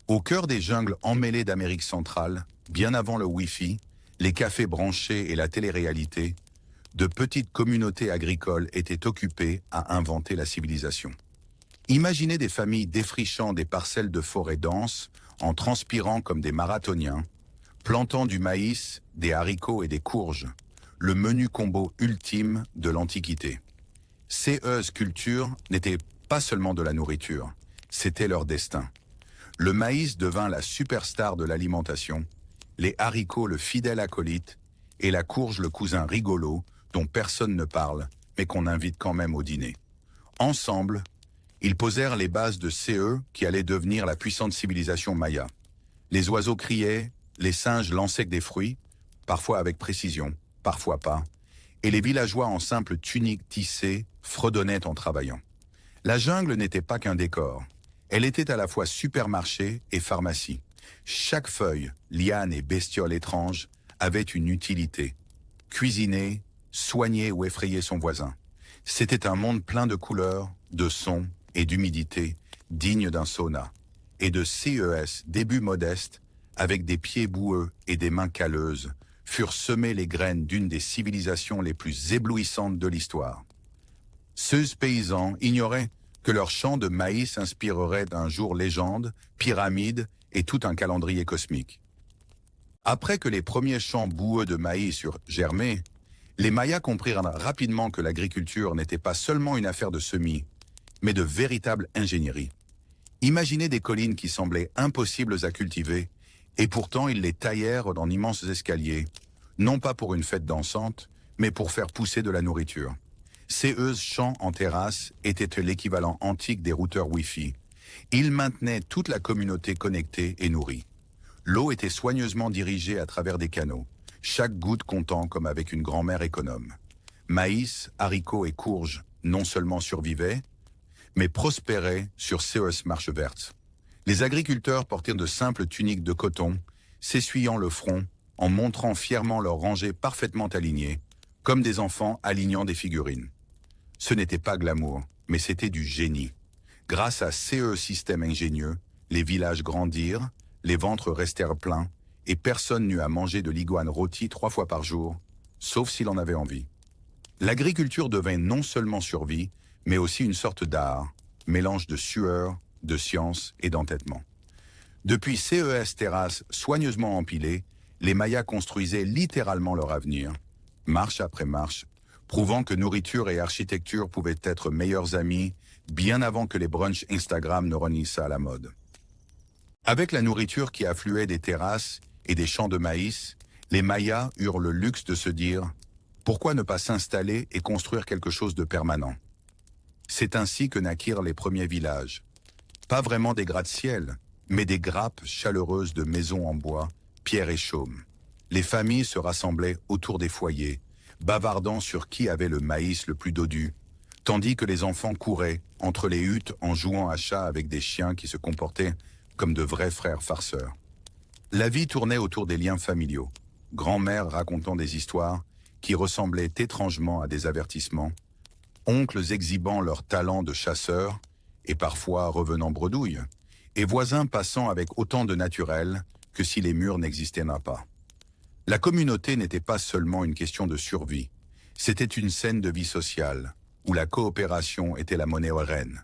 Au cœur des jungles emmêlées d'Amérique centrale, bien avant le Wi-Fi, les cafés branchés et la télé-réalité, de petites communautés agricoles étaient occupées à inventer la civilisation. Imaginez des familles défrichant des parcelles de forêt denses, en transpirant comme des marathoniens, plantant du maïs, des haricots et des courges, le menu combo ultime de l'Antiquité. Ces cultures n'étaient pas seulement de la nourriture, c'était leur destin. Le maïs devint la superstar de l'alimentation, les haricots le fidèle acolyte, et la courge le cousin rigolo dont personne ne parle, mais qu'on invite quand même au dîner. Ensemble, ils posèrent les bases de CE qui allait devenir la puissante civilisation maya. Les oiseaux criaient, les singes lançaient des fruits, parfois avec précision, parfois pas, et les villageois en simples tuniques tissées fredonnaient en travaillant. La jungle n'était pas qu'un décor, elle était à la fois supermarché et pharmacie. Chaque feuille, liane et bestiole étrange avait une utilité. Cuisiner, soigner ou effrayer son voisin. C'était un monde plein de couleurs, de sons et d'humidité, digne d'un sauna. Et de CES, début modeste, avec des pieds boueux et des mains calleuses, furent semées les graines d'une des civilisations les plus éblouissantes de l'histoire. Ceux paysans ignoraient que leur champ de maïs inspirerait d'un jour légende, pyramide et tout un calendrier cosmique. Après que les premiers champs boueux de maïs eurent germé, les Mayas comprirent rapidement que l'agriculture n'était pas seulement une affaire de semis, mais de véritable ingénierie. Imaginez des collines qui semblaient impossibles à cultiver, et pourtant ils les taillèrent dans d'immenses escaliers, non pas pour une fête dansante, mais pour faire pousser de la nourriture. Ces champs en terrasse étaient l'équivalent antique des routeurs Wi-Fi. Ils maintenaient toute la communauté connectée et nourrie. L'eau était soigneusement dirigée à travers des canaux, chaque goutte comptant comme avec une grand-mère économe. Maïs, haricots et courges non seulement survivaient, mais prospéraient sur ces marches vertes. Les agriculteurs portaient de simples tuniques de coton, s'essuyant le front, en montrant fièrement leurs rangées parfaitement alignées, comme des enfants alignant des figurines. Ce n'était pas glamour, mais c'était du génie. Grâce à ces systèmes ingénieux, les villages grandirent, les ventres restèrent pleins, et personne n'eut à manger de l'iguane rôtie 3 fois par jour, sauf s'il en avait envie. L'agriculture devint non seulement survie, mais aussi une sorte d'art, mélange de sueur, de science et d'entêtement. Depuis CES terrasses soigneusement empilées, les Mayas construisaient littéralement leur avenir, marche après marche, prouvant que nourriture et architecture pouvaient être meilleurs amis bien avant que les brunchs Instagram ne renissent à la mode. Avec la nourriture qui affluait des terrasses et des champs de maïs, les Mayas eurent le luxe de se dire « Pourquoi ne pas s'installer et construire quelque chose de permanent ?» C'est ainsi que naquirent les premiers villages. Pas vraiment des gratte-ciel, mais des grappes chaleureuses de maisons en bois, pierre et chaume. Les familles se rassemblaient autour des foyers, bavardant sur qui avait le maïs le plus dodu, tandis que les enfants couraient entre les huttes en jouant à chat avec des chiens qui se comportaient comme de vrais frères farceurs. La vie tournait autour des liens familiaux, grand-mère racontant des histoires qui ressemblaient étrangement à des avertissements, oncles exhibant leur talent de chasseurs et parfois revenant bredouilles, et voisins passant avec autant de naturel que si les murs n'existaient pas. La communauté n'était pas seulement une question de survie, c'était une scène de vie sociale, où la coopération était la monnaie reine.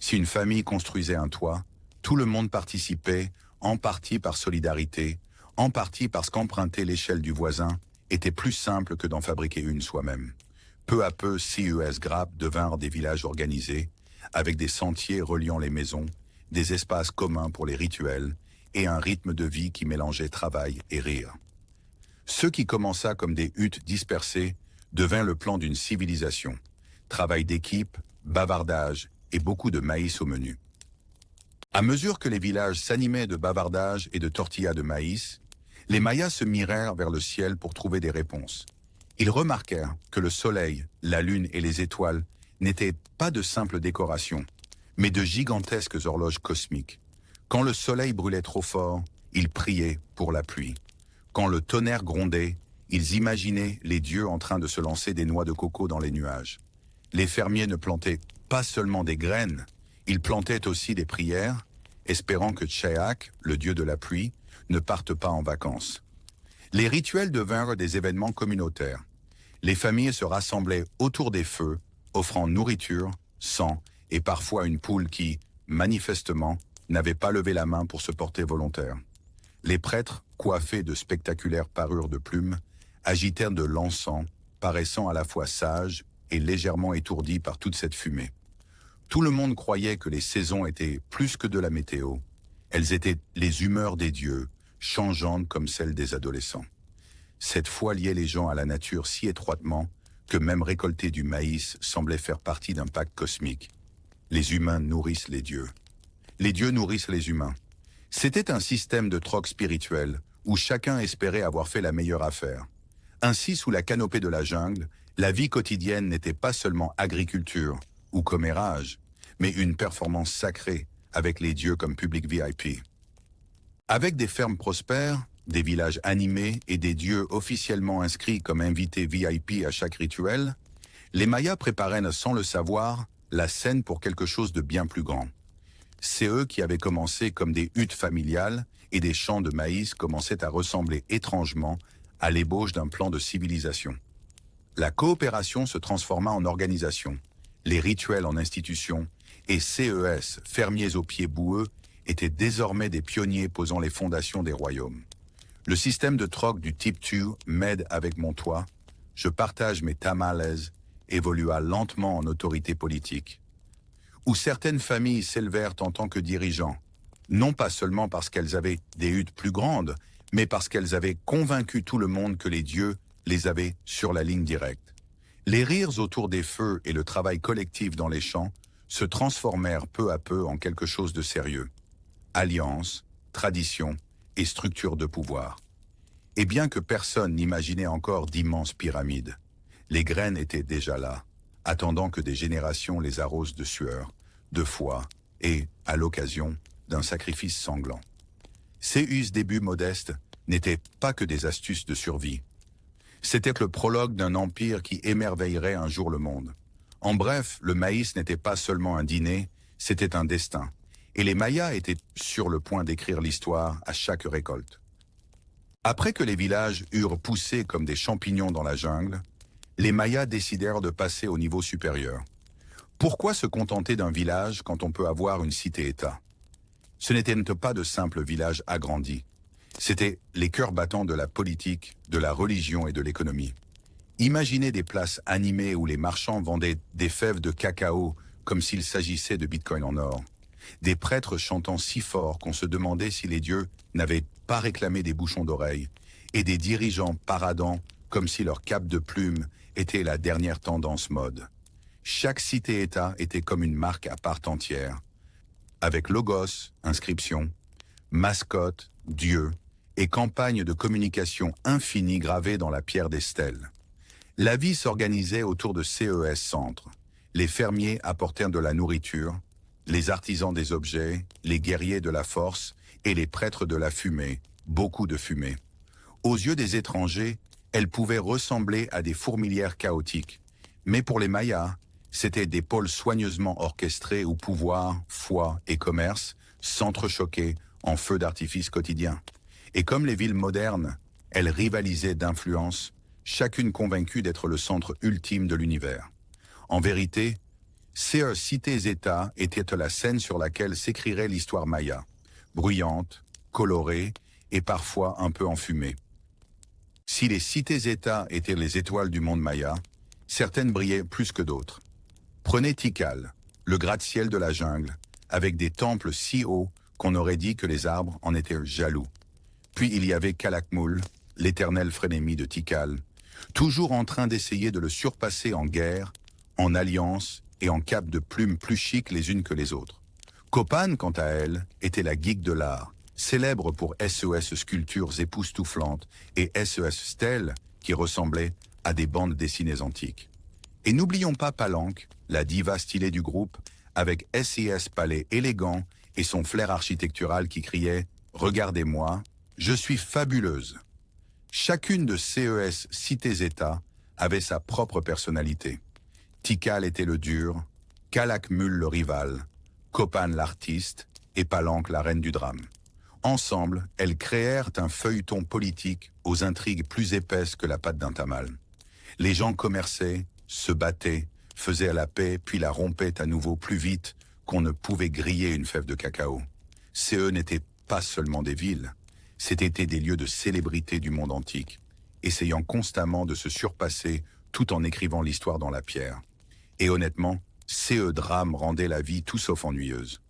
Si une famille construisait un toit, tout le monde participait, en partie par solidarité, en partie parce qu'emprunter l'échelle du voisin était plus simple que d'en fabriquer une soi-même. Peu à peu, CES Grappes devinrent des villages organisés, avec des sentiers reliant les maisons, des espaces communs pour les rituels, et un rythme de vie qui mélangeait travail et rire. Ce qui commença comme des huttes dispersées devint le plan d'une civilisation. Travail d'équipe, bavardage et beaucoup de maïs au menu. À mesure que les villages s'animaient de bavardage et de tortillas de maïs, les Mayas se mirèrent vers le ciel pour trouver des réponses. Ils remarquèrent que le soleil, la lune et les étoiles n'étaient pas de simples décorations, mais de gigantesques horloges cosmiques. Quand le soleil brûlait trop fort, ils priaient pour la pluie. Quand le tonnerre grondait, ils imaginaient les dieux en train de se lancer des noix de coco dans les nuages. Les fermiers ne plantaient pas seulement des graines, ils plantaient aussi des prières, espérant que Tcheak, le dieu de la pluie, ne parte pas en vacances. Les rituels devinrent des événements communautaires. Les familles se rassemblaient autour des feux, offrant nourriture, sang et parfois une poule qui, manifestement, n'avait pas levé la main pour se porter volontaire. Les prêtres, coiffés de spectaculaires parures de plumes, agitèrent de l'encens, paraissant à la fois sages et légèrement étourdis par toute cette fumée. Tout le monde croyait que les saisons étaient plus que de la météo. Elles étaient les humeurs des dieux, changeantes comme celles des adolescents. Cette foi liait les gens à la nature si étroitement que même récolter du maïs semblait faire partie d'un pacte cosmique. Les humains nourrissent les dieux. Les dieux nourrissent les humains. C'était un système de troc spirituel où chacun espérait avoir fait la meilleure affaire. Ainsi, sous la canopée de la jungle, la vie quotidienne n'était pas seulement agriculture ou commérage, mais une performance sacrée avec les dieux comme public VIP. Avec des fermes prospères, des villages animés et des dieux officiellement inscrits comme invités VIP à chaque rituel, les Mayas préparaient sans le savoir la scène pour quelque chose de bien plus grand. C'est eux qui avaient commencé comme des huttes familiales et des champs de maïs commençaient à ressembler étrangement à l'ébauche d'un plan de civilisation. La coopération se transforma en organisation, les rituels en institutions, et CES, fermiers aux pieds boueux, étaient désormais des pionniers posant les fondations des royaumes. Le système de troc du type tu m'aide avec mon toit, je partage mes tamales, évolua lentement en autorité politique. Où certaines familles s'élevèrent en tant que dirigeants, non pas seulement parce qu'elles avaient des huttes plus grandes, mais parce qu'elles avaient convaincu tout le monde que les dieux les avaient sur la ligne directe. Les rires autour des feux et le travail collectif dans les champs se transformèrent peu à peu en quelque chose de sérieux. Alliances, traditions et structures de pouvoir. Et bien que personne n'imaginait encore d'immenses pyramides, les graines étaient déjà là, attendant que des générations les arrosent de sueur, de foi et, à l'occasion, d'un sacrifice sanglant. Ces débuts modestes n'étaient pas que des astuces de survie. C'était le prologue d'un empire qui émerveillerait un jour le monde. En bref, le maïs n'était pas seulement un dîner, c'était un destin. Et les Mayas étaient sur le point d'écrire l'histoire à chaque récolte. Après que les villages eurent poussé comme des champignons dans la jungle, les Mayas décidèrent de passer au niveau supérieur. Pourquoi se contenter d'un village quand on peut avoir une cité-État? Ce n'étaient pas de simples villages agrandis. C'étaient les cœurs battants de la politique, de la religion et de l'économie. Imaginez des places animées où les marchands vendaient des fèves de cacao comme s'il s'agissait de bitcoin en or. Des prêtres chantant si fort qu'on se demandait si les dieux n'avaient pas réclamé des bouchons d'oreilles, et des dirigeants paradant comme si leur cape de plume était la dernière tendance mode. Chaque cité-État était comme une marque à part entière, avec logos, inscription, mascotte, dieu, et campagne de communication infinie gravée dans la pierre des stèles. La vie s'organisait autour de CES Centre. Les fermiers apportèrent de la nourriture, les artisans des objets, les guerriers de la force et les prêtres de la fumée, beaucoup de fumée. Aux yeux des étrangers, elles pouvaient ressembler à des fourmilières chaotiques. Mais pour les Mayas, c'étaient des pôles soigneusement orchestrés où pouvoir, foi et commerce s'entrechoquaient en feux d'artifice quotidien. Et comme les villes modernes, elles rivalisaient d'influence, chacune convaincue d'être le centre ultime de l'univers. En vérité, ces cités-États étaient la scène sur laquelle s'écrirait l'histoire maya, bruyante, colorée et parfois un peu enfumée. Si les cités-États étaient les étoiles du monde maya, certaines brillaient plus que d'autres. Prenez Tikal, le gratte-ciel de la jungle, avec des temples si hauts qu'on aurait dit que les arbres en étaient jaloux. Puis il y avait Calakmul, l'éternelle frénémie de Tikal, toujours en train d'essayer de le surpasser en guerre, en alliance et en capes de plumes plus chics les unes que les autres. Copan, quant à elle, était la geek de l'art, célèbre pour SES sculptures époustouflantes et SES stèles qui ressemblaient à des bandes dessinées antiques. Et n'oublions pas Palanque, la diva stylée du groupe, avec SES palais élégant et son flair architectural qui criait « Regardez-moi, je suis fabuleuse ». Chacune de CES cités-États avait sa propre personnalité. Tikal était le dur, Calakmul le rival, Copan l'artiste et Palenque la reine du drame. Ensemble, elles créèrent un feuilleton politique aux intrigues plus épaisses que la pâte d'un tamal. Les gens commerçaient, se battaient, faisaient la paix, puis la rompaient à nouveau plus vite qu'on ne pouvait griller une fève de cacao. CE n'étaient pas seulement des villes, c'étaient des lieux de célébrité du monde antique, essayant constamment de se surpasser tout en écrivant l'histoire dans la pierre. Et honnêtement, CE drame rendait la vie tout sauf ennuyeuse.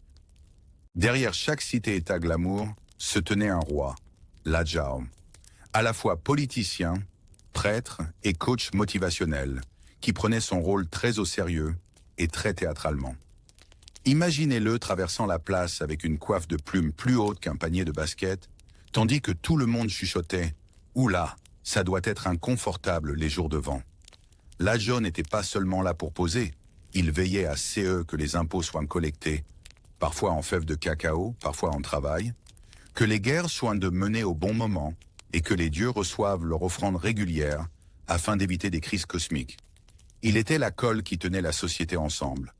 Derrière chaque cité-État glamour se tenait un roi, Lajao, à la fois politicien, prêtre et coach motivationnel, qui prenait son rôle très au sérieux et très théâtralement. Imaginez-le traversant la place avec une coiffe de plumes plus haute qu'un panier de basket, tandis que tout le monde chuchotait « Oula, ça doit être inconfortable les jours de vent ». Lajao n'était pas seulement là pour poser, il veillait à CE que les impôts soient collectés, parfois en fèves de cacao, parfois en travail, que les guerres soient menées au bon moment et que les dieux reçoivent leur offrande régulière afin d'éviter des crises cosmiques. Il était la colle qui tenait la société ensemble.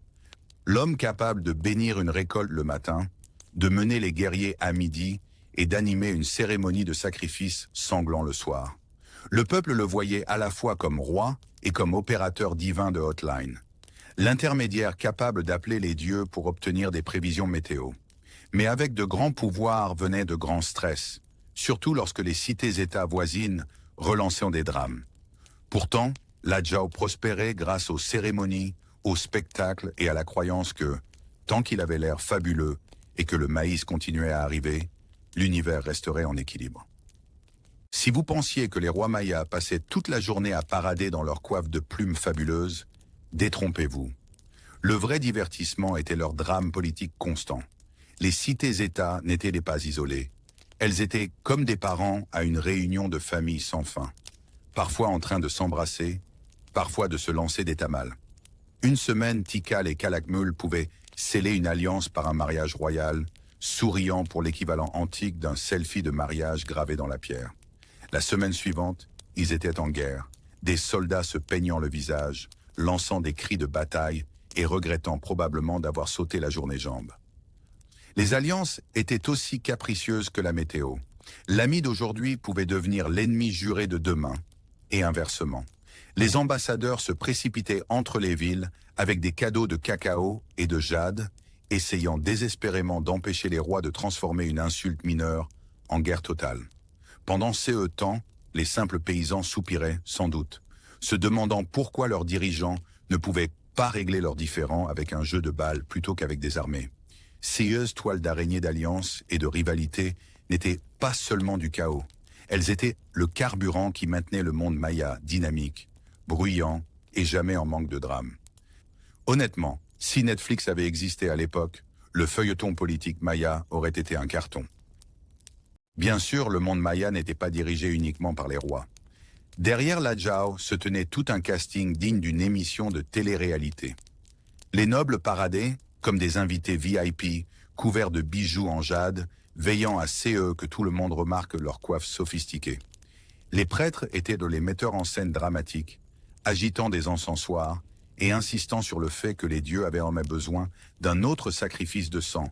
L'homme capable de bénir une récolte le matin, de mener les guerriers à midi et d'animer une cérémonie de sacrifice sanglant le soir. Le peuple le voyait à la fois comme roi et comme opérateur divin de hotline. L'intermédiaire capable d'appeler les dieux pour obtenir des prévisions météo. Mais avec de grands pouvoirs venaient de grands stress, surtout lorsque les cités-États voisines relançaient des drames. Pourtant, Lajao prospérait grâce aux cérémonies, aux spectacles et à la croyance que, tant qu'il avait l'air fabuleux et que le maïs continuait à arriver, l'univers resterait en équilibre. Si vous pensiez que les rois mayas passaient toute la journée à parader dans leurs coiffes de plumes fabuleuses, détrompez-vous. Le vrai divertissement était leur drame politique constant. Les cités-États n'étaient pas isolées. Elles étaient comme des parents à une réunion de famille sans fin, parfois en train de s'embrasser, parfois de se lancer des tamals. Une semaine, Tikal et Calakmul pouvaient sceller une alliance par un mariage royal, souriant pour l'équivalent antique d'un selfie de mariage gravé dans la pierre. La semaine suivante, ils étaient en guerre, des soldats se peignant le visage, lançant des cris de bataille et regrettant probablement d'avoir sauté la journée jambe. Les alliances étaient aussi capricieuses que la météo. L'ami d'aujourd'hui pouvait devenir l'ennemi juré de demain, et inversement. Les ambassadeurs se précipitaient entre les villes avec des cadeaux de cacao et de jade, essayant désespérément d'empêcher les rois de transformer une insulte mineure en guerre totale. Pendant ce temps, les simples paysans soupiraient, sans doute, se demandant pourquoi leurs dirigeants ne pouvaient pas régler leurs différends avec un jeu de balles plutôt qu'avec des armées. Ces toiles d'araignée d'alliance et de rivalité n'étaient pas seulement du chaos. Elles étaient le carburant qui maintenait le monde maya dynamique, bruyant et jamais en manque de drame. Honnêtement, si Netflix avait existé à l'époque, le feuilleton politique maya aurait été un carton. Bien sûr, le monde maya n'était pas dirigé uniquement par les rois. Derrière Lajao se tenait tout un casting digne d'une émission de télé-réalité. Les nobles paradaient comme des invités VIP, couverts de bijoux en jade, veillant à CE que tout le monde remarque leur coiffe sophistiquée. Les prêtres étaient les metteurs en scène dramatiques, agitant des encensoirs et insistant sur le fait que les dieux avaient en besoin d'un autre sacrifice de sang,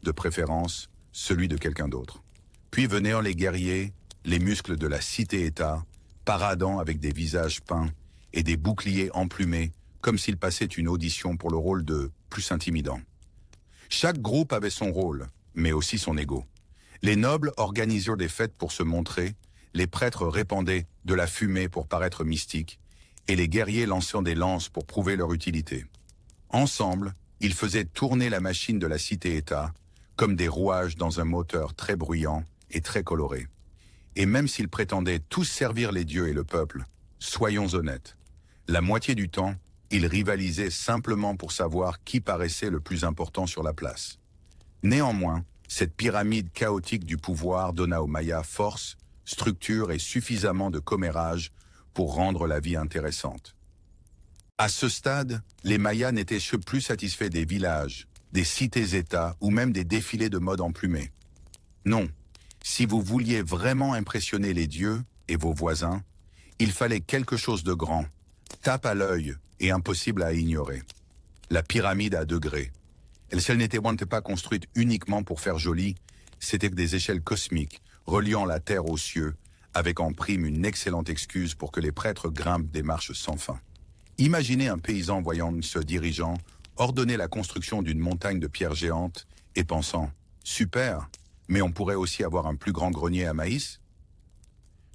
de préférence celui de quelqu'un d'autre. Puis venaient les guerriers, les muscles de la cité-État, paradant avec des visages peints et des boucliers emplumés, comme s'ils passaient une audition pour le rôle de plus intimidant. Chaque groupe avait son rôle, mais aussi son ego. Les nobles organisaient des fêtes pour se montrer, les prêtres répandaient de la fumée pour paraître mystiques, et les guerriers lançaient des lances pour prouver leur utilité. Ensemble, ils faisaient tourner la machine de la cité-État, comme des rouages dans un moteur très bruyant et très coloré. Et même s'ils prétendaient tous servir les dieux et le peuple, soyons honnêtes, la moitié du temps, ils rivalisaient simplement pour savoir qui paraissait le plus important sur la place. Néanmoins, cette pyramide chaotique du pouvoir donna aux Mayas force, structure et suffisamment de commérage pour rendre la vie intéressante. À ce stade, les Mayas n'étaient plus satisfaits des villages, des cités-États ou même des défilés de mode emplumés. Non, si vous vouliez vraiment impressionner les dieux et vos voisins, il fallait quelque chose de grand, tape à l'œil et impossible à ignorer. La pyramide à degrés. Elles n'étaient pas construites uniquement pour faire joli, c'était des échelles cosmiques, reliant la terre aux cieux, avec en prime une excellente excuse pour que les prêtres grimpent des marches sans fin. Imaginez un paysan voyant ce dirigeant ordonner la construction d'une montagne de pierres géantes et pensant « Super, mais on pourrait aussi avoir un plus grand grenier à maïs ?»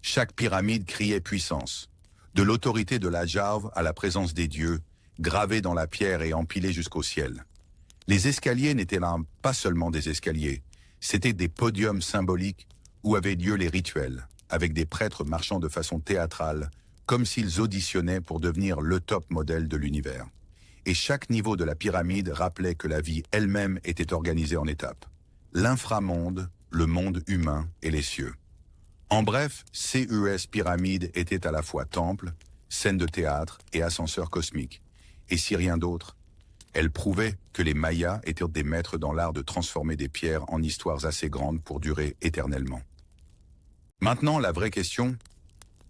Chaque pyramide criait puissance, de l'autorité de la Jave à la présence des dieux, gravée dans la pierre et empilée jusqu'au ciel. Les escaliers n'étaient là pas seulement des escaliers, c'étaient des podiums symboliques où avaient lieu les rituels, avec des prêtres marchant de façon théâtrale, comme s'ils auditionnaient pour devenir le top modèle de l'univers. Et chaque niveau de la pyramide rappelait que la vie elle-même était organisée en étapes. L'inframonde, le monde humain et les cieux. En bref, CES Pyramide était à la fois temple, scène de théâtre et ascenseur cosmique. Et si rien d'autre, elle prouvait que les Mayas étaient des maîtres dans l'art de transformer des pierres en histoires assez grandes pour durer éternellement. Maintenant, la vraie question,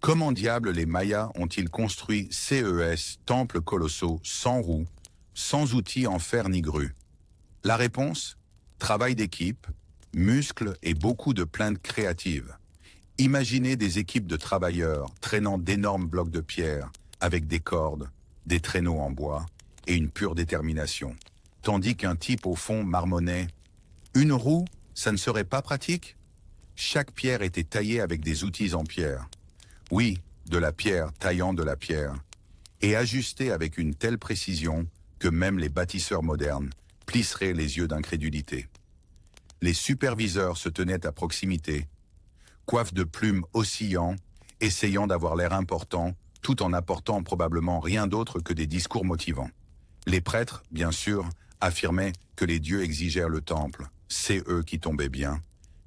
comment diable les Mayas ont-ils construit CES, temples colossaux, sans roues, sans outils en fer ni grue? La réponse, travail d'équipe, muscles et beaucoup de plaintes créatives. Imaginez des équipes de travailleurs traînant d'énormes blocs de pierre avec des cordes, des traîneaux en bois et une pure détermination, tandis qu'un type au fond marmonnait « Une roue, ça ne serait pas pratique ?» Chaque pierre était taillée avec des outils en pierre. Oui, de la pierre taillant de la pierre, et ajustée avec une telle précision que même les bâtisseurs modernes plisseraient les yeux d'incrédulité. Les superviseurs se tenaient à proximité, coiffes de plumes oscillant, essayant d'avoir l'air important, tout en apportant probablement rien d'autre que des discours motivants. Les prêtres, bien sûr, affirmaient que les dieux exigèrent le temple, c'est eux qui tombaient bien,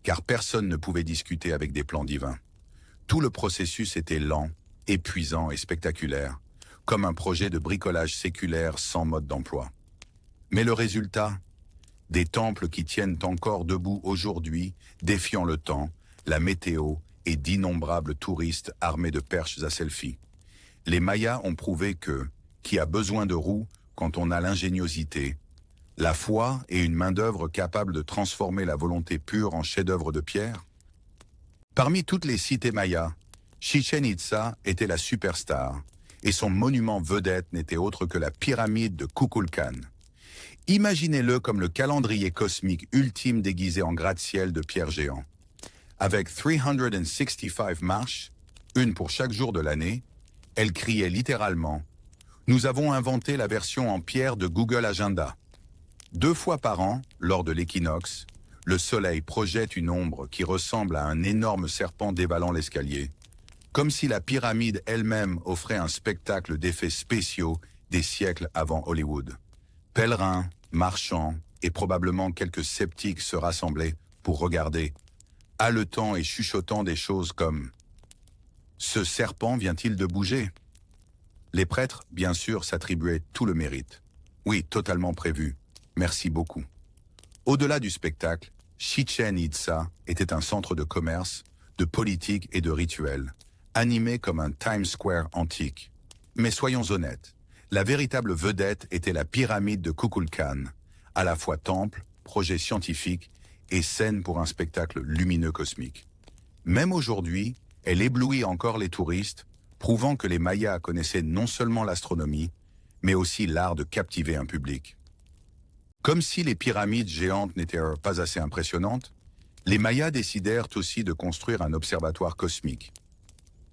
car personne ne pouvait discuter avec des plans divins. Tout le processus était lent, épuisant et spectaculaire, comme un projet de bricolage séculaire sans mode d'emploi. Mais le résultat, des temples qui tiennent encore debout aujourd'hui, défiant le temps, la météo et d'innombrables touristes armés de perches à selfie. Les Mayas ont prouvé que, qui a besoin de roues quand on a l'ingéniosité, la foi et une main-d'œuvre capable de transformer la volonté pure en chef-d'œuvre de pierre? Parmi toutes les cités mayas, Chichén Itzá était la superstar, et son monument vedette n'était autre que la pyramide de Kukulkan. Imaginez-le comme le calendrier cosmique ultime déguisé en gratte-ciel de pierre géant. Avec 365 marches, une pour chaque jour de l'année, elle criait littéralement « Nous avons inventé la version en pierre de Google Agenda ». 2 fois par an, lors de l'équinoxe, le soleil projette une ombre qui ressemble à un énorme serpent dévalant l'escalier, comme si la pyramide elle-même offrait un spectacle d'effets spéciaux des siècles avant Hollywood. Pèlerins, marchands et probablement quelques sceptiques se rassemblaient pour regarder, haletant et chuchotant des choses comme « Ce serpent vient-il de bouger ?» Les prêtres, bien sûr, s'attribuaient tout le mérite. Oui, totalement prévu. Merci beaucoup. Au-delà du spectacle, Chichén Itzá était un centre de commerce, de politique et de rituels, animé comme un Times Square antique. Mais soyons honnêtes, la véritable vedette était la pyramide de Kukulkan, à la fois temple, projet scientifique et scène pour un spectacle lumineux cosmique. Même aujourd'hui, elle éblouit encore les touristes, prouvant que les Mayas connaissaient non seulement l'astronomie, mais aussi l'art de captiver un public. Comme si les pyramides géantes n'étaient pas assez impressionnantes, les Mayas décidèrent aussi de construire un observatoire cosmique.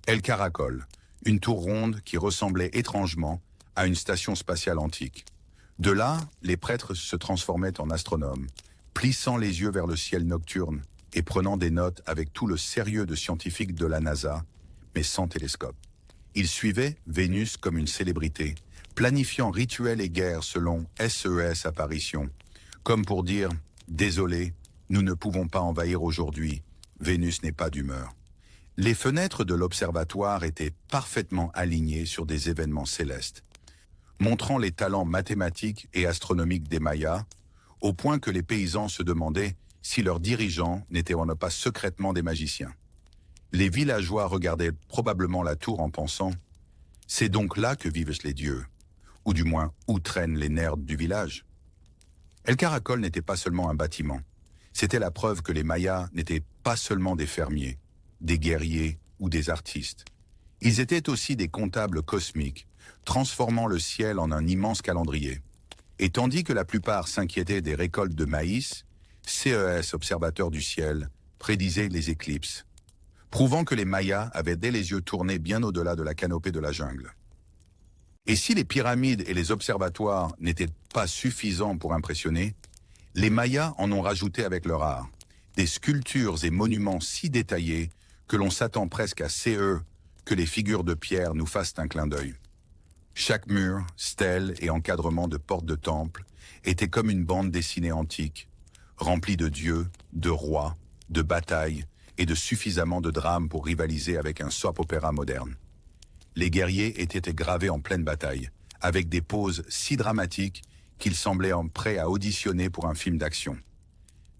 El Caracol, une tour ronde qui ressemblait étrangement à une station spatiale antique. De là, les prêtres se transformaient en astronomes, plissant les yeux vers le ciel nocturne et prenant des notes avec tout le sérieux de scientifiques de la NASA, mais sans télescope. Ils suivaient Vénus comme une célébrité, planifiant rituels et guerres selon SES apparition, comme pour dire « Désolé, nous ne pouvons pas envahir aujourd'hui, Vénus n'est pas d'humeur ». Les fenêtres de l'observatoire étaient parfaitement alignées sur des événements célestes, montrant les talents mathématiques et astronomiques des Mayas, au point que les paysans se demandaient si leurs dirigeants n'étaient pas secrètement des magiciens. Les villageois regardaient probablement la tour en pensant « C'est donc là que vivent les dieux », ou du moins où traînent les nerds du village. El Caracol n'était pas seulement un bâtiment. C'était la preuve que les Mayas n'étaient pas seulement des fermiers, des guerriers ou des artistes. Ils étaient aussi des comptables cosmiques, transformant le ciel en un immense calendrier. Et tandis que la plupart s'inquiétaient des récoltes de maïs, CES, observateur du ciel, prédisait les éclipses, prouvant que les Mayas avaient dès les yeux tournés bien au-delà de la canopée de la jungle. Et si les pyramides et les observatoires n'étaient pas suffisants pour impressionner, les Mayas en ont rajouté avec leur art, des sculptures et monuments si détaillés que l'on s'attend presque à CE que les figures de pierre nous fassent un clin d'œil. Chaque mur, stèle et encadrement de portes de temple était comme une bande dessinée antique, remplie de dieux, de rois, de batailles et de suffisamment de drames pour rivaliser avec un soap-opéra moderne. Les guerriers étaient gravés en pleine bataille, avec des poses si dramatiques qu'ils semblaient prêts à auditionner pour un film d'action.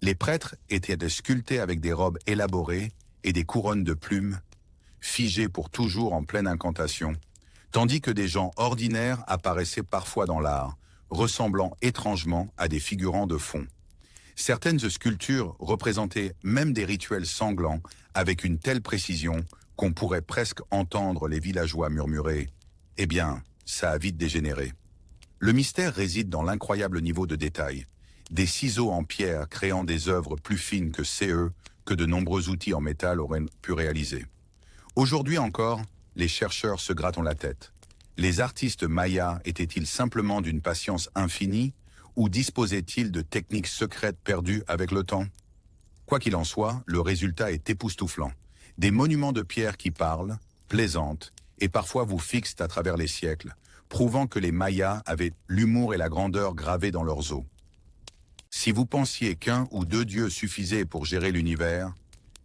Les prêtres étaient sculptés avec des robes élaborées et des couronnes de plumes, figées pour toujours en pleine incantation, tandis que des gens ordinaires apparaissaient parfois dans l'art, ressemblant étrangement à des figurants de fond. Certaines sculptures représentaient même des rituels sanglants avec une telle précision qu'on pourrait presque entendre les villageois murmurer « Eh bien, ça a vite dégénéré ». Le mystère réside dans l'incroyable niveau de détail, des ciseaux en pierre créant des œuvres plus fines que CE que de nombreux outils en métal auraient pu réaliser. Aujourd'hui encore, les chercheurs se grattent la tête. Les artistes mayas étaient-ils simplement d'une patience infinie ou disposaient-ils de techniques secrètes perdues avec le temps? Quoi qu'il en soit, le résultat est époustouflant. Des monuments de pierre qui parlent, plaisantent et parfois vous fixent à travers les siècles, prouvant que les Mayas avaient l'humour et la grandeur gravés dans leurs os. Si vous pensiez qu'un ou deux dieux suffisaient pour gérer l'univers,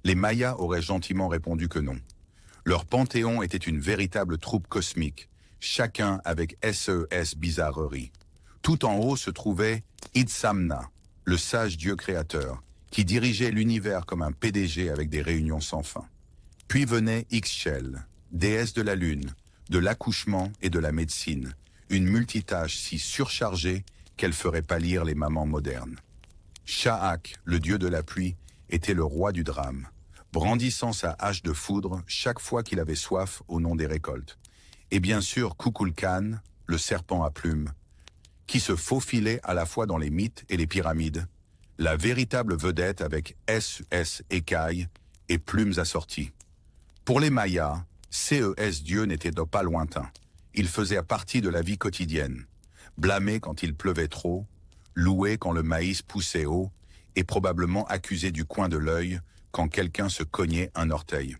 les Mayas auraient gentiment répondu que non. Leur panthéon était une véritable troupe cosmique, chacun avec SES bizarrerie. Tout en haut se trouvait Itzamna, le sage dieu créateur, qui dirigeait l'univers comme un PDG avec des réunions sans fin. Puis venait Ixchel, déesse de la lune, de l'accouchement et de la médecine, une multitâche si surchargée qu'elle ferait pâlir les mamans modernes. Sha'ak, le dieu de la pluie, était le roi du drame, brandissant sa hache de foudre chaque fois qu'il avait soif au nom des récoltes. Et bien sûr Kukulkan, le serpent à plumes, qui se faufilait à la fois dans les mythes et les pyramides, la véritable vedette avec SES écailles et plumes assorties. Pour les Mayas, CES Dieu n'était donc pas lointain. Il faisait partie de la vie quotidienne. Blâmé quand il pleuvait trop, loué quand le maïs poussait haut, et probablement accusé du coin de l'œil quand quelqu'un se cognait un orteil.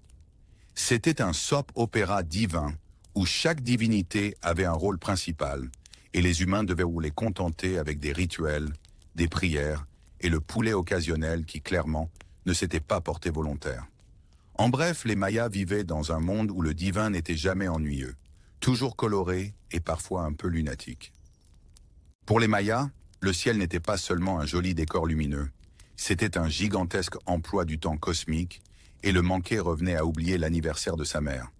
C'était un soap-opéra divin où chaque divinité avait un rôle principal, et les humains devaient vous les contenter avec des rituels, des prières et le poulet occasionnel qui, clairement, ne s'était pas porté volontaire. En bref, les Mayas vivaient dans un monde où le divin n'était jamais ennuyeux, toujours coloré et parfois un peu lunatique. Pour les Mayas, le ciel n'était pas seulement un joli décor lumineux, c'était un gigantesque emploi du temps cosmique et le manquer revenait à oublier l'anniversaire de sa mère.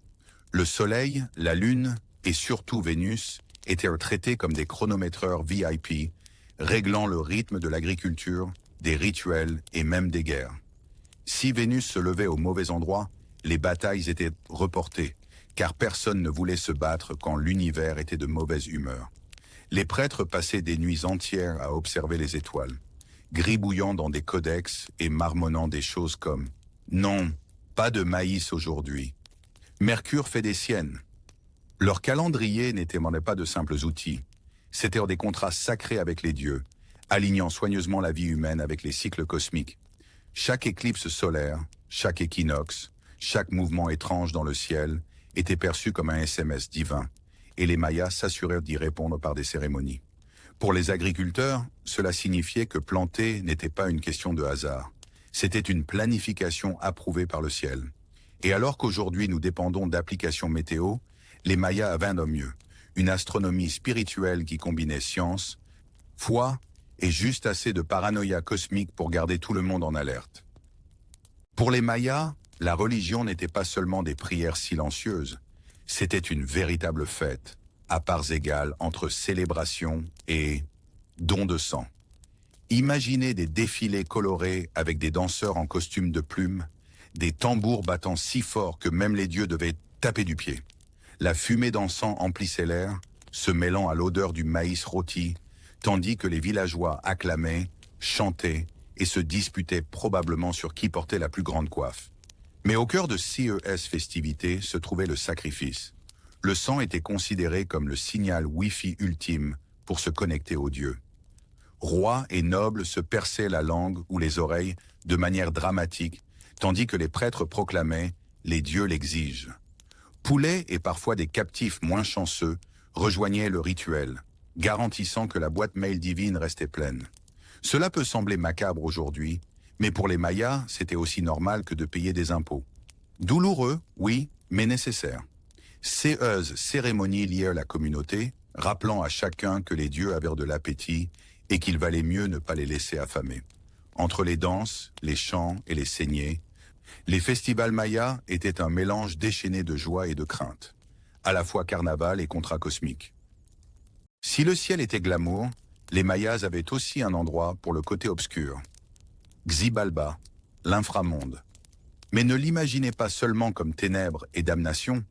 Le Soleil, la Lune et surtout Vénus étaient traités comme des chronométreurs VIP, réglant le rythme de l'agriculture, des rituels et même des guerres. Si Vénus se levait au mauvais endroit, les batailles étaient reportées, car personne ne voulait se battre quand l'univers était de mauvaise humeur. Les prêtres passaient des nuits entières à observer les étoiles, gribouillant dans des codex et marmonnant des choses comme « Non, pas de maïs aujourd'hui. Mercure fait des siennes. » Leur calendrier n'était pas de simples outils. C'étaient des contrats sacrés avec les dieux, alignant soigneusement la vie humaine avec les cycles cosmiques. Chaque éclipse solaire, chaque équinoxe, chaque mouvement étrange dans le ciel était perçu comme un SMS divin, et les Mayas s'assurèrent d'y répondre par des cérémonies. Pour les agriculteurs, cela signifiait que planter n'était pas une question de hasard. C'était une planification approuvée par le ciel. Et alors qu'aujourd'hui nous dépendons d'applications météo, les Mayas avaient un mieux, une astronomie spirituelle qui combinait science, foi et juste assez de paranoïa cosmique pour garder tout le monde en alerte. Pour les Mayas, la religion n'était pas seulement des prières silencieuses, c'était une véritable fête, à parts égales entre célébration et don de sang. Imaginez des défilés colorés avec des danseurs en costume de plumes, des tambours battant si fort que même les dieux devaient taper du pied. La fumée d'encens emplissait l'air, se mêlant à l'odeur du maïs rôti, tandis que les villageois acclamaient, chantaient et se disputaient probablement sur qui portait la plus grande coiffe. Mais au cœur de ces festivités se trouvait le sacrifice. Le sang était considéré comme le signal Wi-Fi ultime pour se connecter aux dieux. Rois et nobles se perçaient la langue ou les oreilles de manière dramatique, tandis que les prêtres proclamaient « les dieux l'exigent ». Poulets et parfois des captifs moins chanceux rejoignaient le rituel, garantissant que la boîte mail divine restait pleine. Cela peut sembler macabre aujourd'hui, mais pour les Mayas, c'était aussi normal que de payer des impôts. Douloureux, oui, mais nécessaire. Ces cérémonies liaient la communauté, rappelant à chacun que les dieux avaient de l'appétit et qu'il valait mieux ne pas les laisser affamer. Entre les danses, les chants et les saignées, les festivals mayas étaient un mélange déchaîné de joie et de crainte, à la fois carnaval et contrat cosmique. Si le ciel était glamour, les Mayas avaient aussi un endroit pour le côté obscur. Xibalba, l'inframonde. Mais ne l'imaginez pas seulement comme ténèbres et damnation,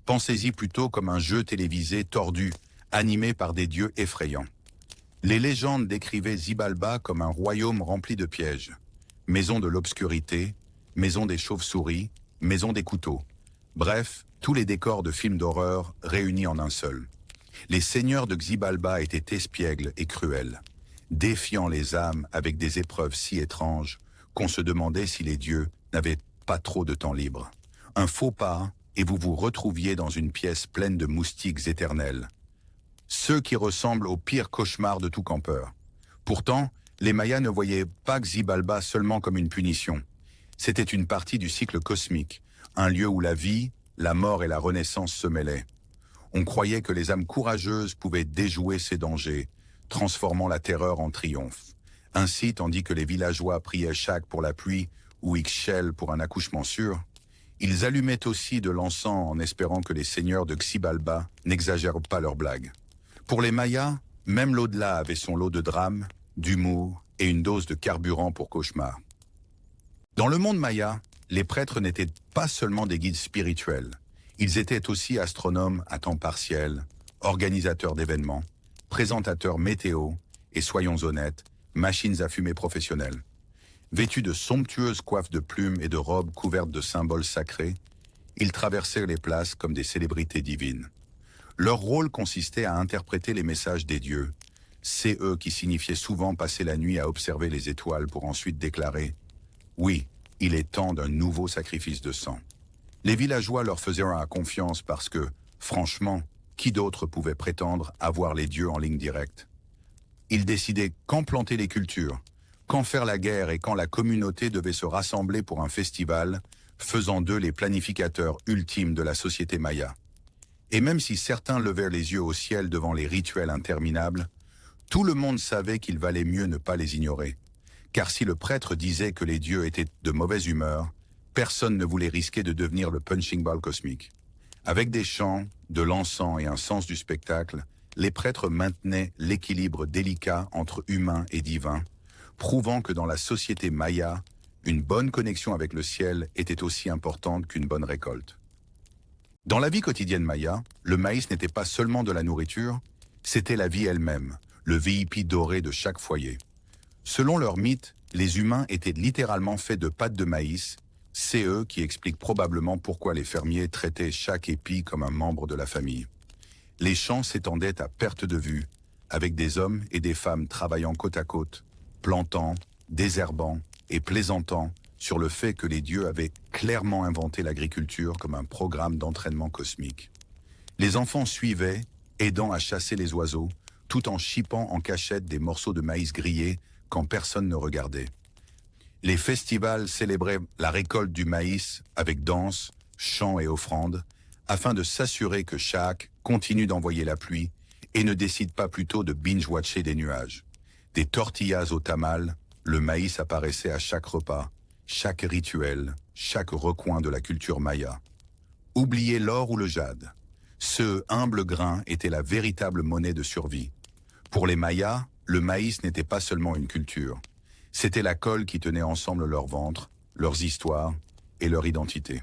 pensez-y plutôt comme un jeu télévisé tordu, animé par des dieux effrayants. Les légendes décrivaient Xibalba comme un royaume rempli de pièges, maison de l'obscurité, maison des chauves-souris, maison des couteaux. Bref, tous les décors de films d'horreur réunis en un seul. Les seigneurs de Xibalba étaient espiègles et cruels, défiant les âmes avec des épreuves si étranges qu'on se demandait si les dieux n'avaient pas trop de temps libre. Un faux pas, et vous vous retrouviez dans une pièce pleine de moustiques éternels. Ceux qui ressemblent au pire cauchemar de tout campeur. Pourtant, les Mayas ne voyaient pas Xibalba seulement comme une punition. C'était une partie du cycle cosmique, un lieu où la vie, la mort et la renaissance se mêlaient. On croyait que les âmes courageuses pouvaient déjouer ces dangers, transformant la terreur en triomphe. Ainsi, tandis que les villageois priaient Shak pour la pluie ou Ixchel pour un accouchement sûr, ils allumaient aussi de l'encens en espérant que les seigneurs de Xibalba n'exagèrent pas leurs blagues. Pour les Mayas, même l'au-delà avait son lot de drames, d'humour et une dose de carburant pour cauchemar. Dans le monde maya, les prêtres n'étaient pas seulement des guides spirituels. Ils étaient aussi astronomes à temps partiel, organisateurs d'événements, présentateurs météo et, soyons honnêtes, machines à fumer professionnelles. Vêtus de somptueuses coiffes de plumes et de robes couvertes de symboles sacrés, ils traversaient les places comme des célébrités divines. Leur rôle consistait à interpréter les messages des dieux. C'est eux qui signifiaient souvent passer la nuit à observer les étoiles pour ensuite déclarer « Oui, il est temps d'un nouveau sacrifice de sang ». Les villageois leur faisaient confiance parce que, franchement, qui d'autre pouvait prétendre avoir les dieux en ligne directe? Ils décidaient quand planter les cultures, quand faire la guerre et quand la communauté devait se rassembler pour un festival, faisant d'eux les planificateurs ultimes de la société maya. Et même si certains levèrent les yeux au ciel devant les rituels interminables, tout le monde savait qu'il valait mieux ne pas les ignorer. Car si le prêtre disait que les dieux étaient de mauvaise humeur, personne ne voulait risquer de devenir le punching ball cosmique. Avec des chants, de l'encens et un sens du spectacle, les prêtres maintenaient l'équilibre délicat entre humain et divin, prouvant que dans la société maya, une bonne connexion avec le ciel était aussi importante qu'une bonne récolte. Dans la vie quotidienne maya, le maïs n'était pas seulement de la nourriture, c'était la vie elle-même, le VIP doré de chaque foyer. Selon leur mythe, les humains étaient littéralement faits de pâtes de maïs. C'est eux qui expliquent probablement pourquoi les fermiers traitaient chaque épi comme un membre de la famille. Les champs s'étendaient à perte de vue, avec des hommes et des femmes travaillant côte à côte, plantant, désherbant et plaisantant sur le fait que les dieux avaient clairement inventé l'agriculture comme un programme d'entraînement cosmique. Les enfants suivaient, aidant à chasser les oiseaux, tout en chipant en cachette des morceaux de maïs grillés quand personne ne regardait. Les festivals célébraient la récolte du maïs avec danse, chants et offrandes, afin de s'assurer que Shak continue d'envoyer la pluie et ne décide pas plutôt de binge-watcher des nuages. Des tortillas au tamal, le maïs apparaissait à chaque repas, chaque rituel, chaque recoin de la culture maya. Oubliez l'or ou le jade. Ce humble grain était la véritable monnaie de survie. Pour les Mayas, le maïs n'était pas seulement une culture. C'était la colle qui tenait ensemble leur ventre, leurs histoires et leur identité.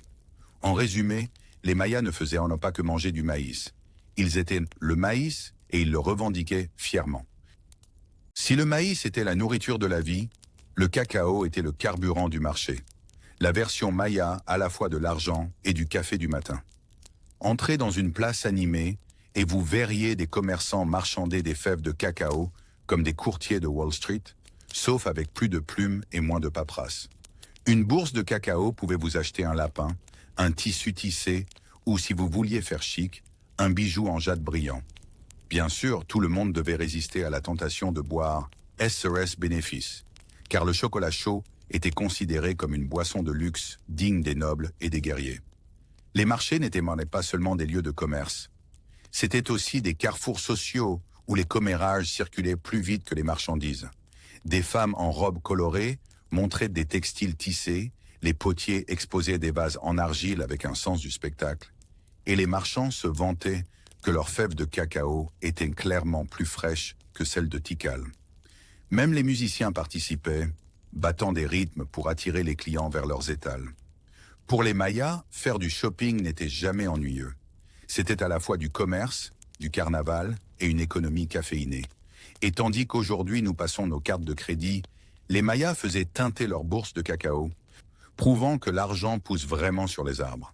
En résumé, les Mayas ne faisaient en pas que manger du maïs. Ils étaient le maïs et ils le revendiquaient fièrement. Si le maïs était la nourriture de la vie, le cacao était le carburant du marché. La version maya à la fois de l'argent et du café du matin. Entrez dans une place animée et vous verriez des commerçants marchander des fèves de cacao comme des courtiers de Wall Street, sauf avec plus de plumes et moins de paperasse. Une bourse de cacao pouvait vous acheter un lapin, un tissu tissé ou, si vous vouliez faire chic, un bijou en jade brillant. Bien sûr, tout le monde devait résister à la tentation de boire SRS bénéfice, car le chocolat chaud était considéré comme une boisson de luxe digne des nobles et des guerriers. Les marchés n'étaient pas seulement des lieux de commerce. C'étaient aussi des carrefours sociaux où les commérages circulaient plus vite que les marchandises. Des femmes en robes colorées montraient des textiles tissés, les potiers exposaient des vases en argile avec un sens du spectacle, et les marchands se vantaient que leurs fèves de cacao étaient clairement plus fraîches que celles de Tikal. Même les musiciens participaient, battant des rythmes pour attirer les clients vers leurs étals. Pour les Mayas, faire du shopping n'était jamais ennuyeux. C'était à la fois du commerce, du carnaval et une économie caféinée. Et tandis qu'aujourd'hui nous passons nos cartes de crédit, les Mayas faisaient teinter leurs bourses de cacao, prouvant que l'argent pousse vraiment sur les arbres.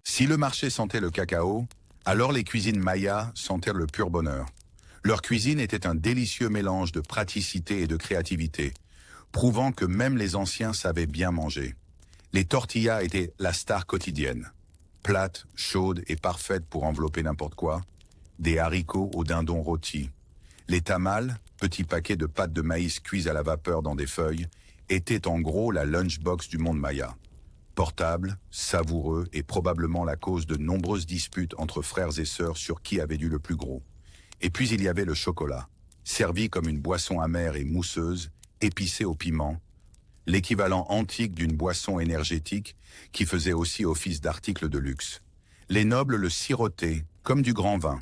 Si le marché sentait le cacao, alors les cuisines mayas sentaient le pur bonheur. Leur cuisine était un délicieux mélange de praticité et de créativité, prouvant que même les anciens savaient bien manger. Les tortillas étaient la star quotidienne. Plates, chaudes et parfaites pour envelopper n'importe quoi. Des haricots au dindon rôti. Les tamales, petits paquets de pâtes de maïs cuits à la vapeur dans des feuilles, étaient en gros la lunchbox du monde maya. Portable, savoureux et probablement la cause de nombreuses disputes entre frères et sœurs sur qui avait dû le plus gros. Et puis il y avait le chocolat, servi comme une boisson amère et mousseuse, épicée au piment, l'équivalent antique d'une boisson énergétique qui faisait aussi office d'article de luxe. Les nobles le sirotaient comme du grand vin,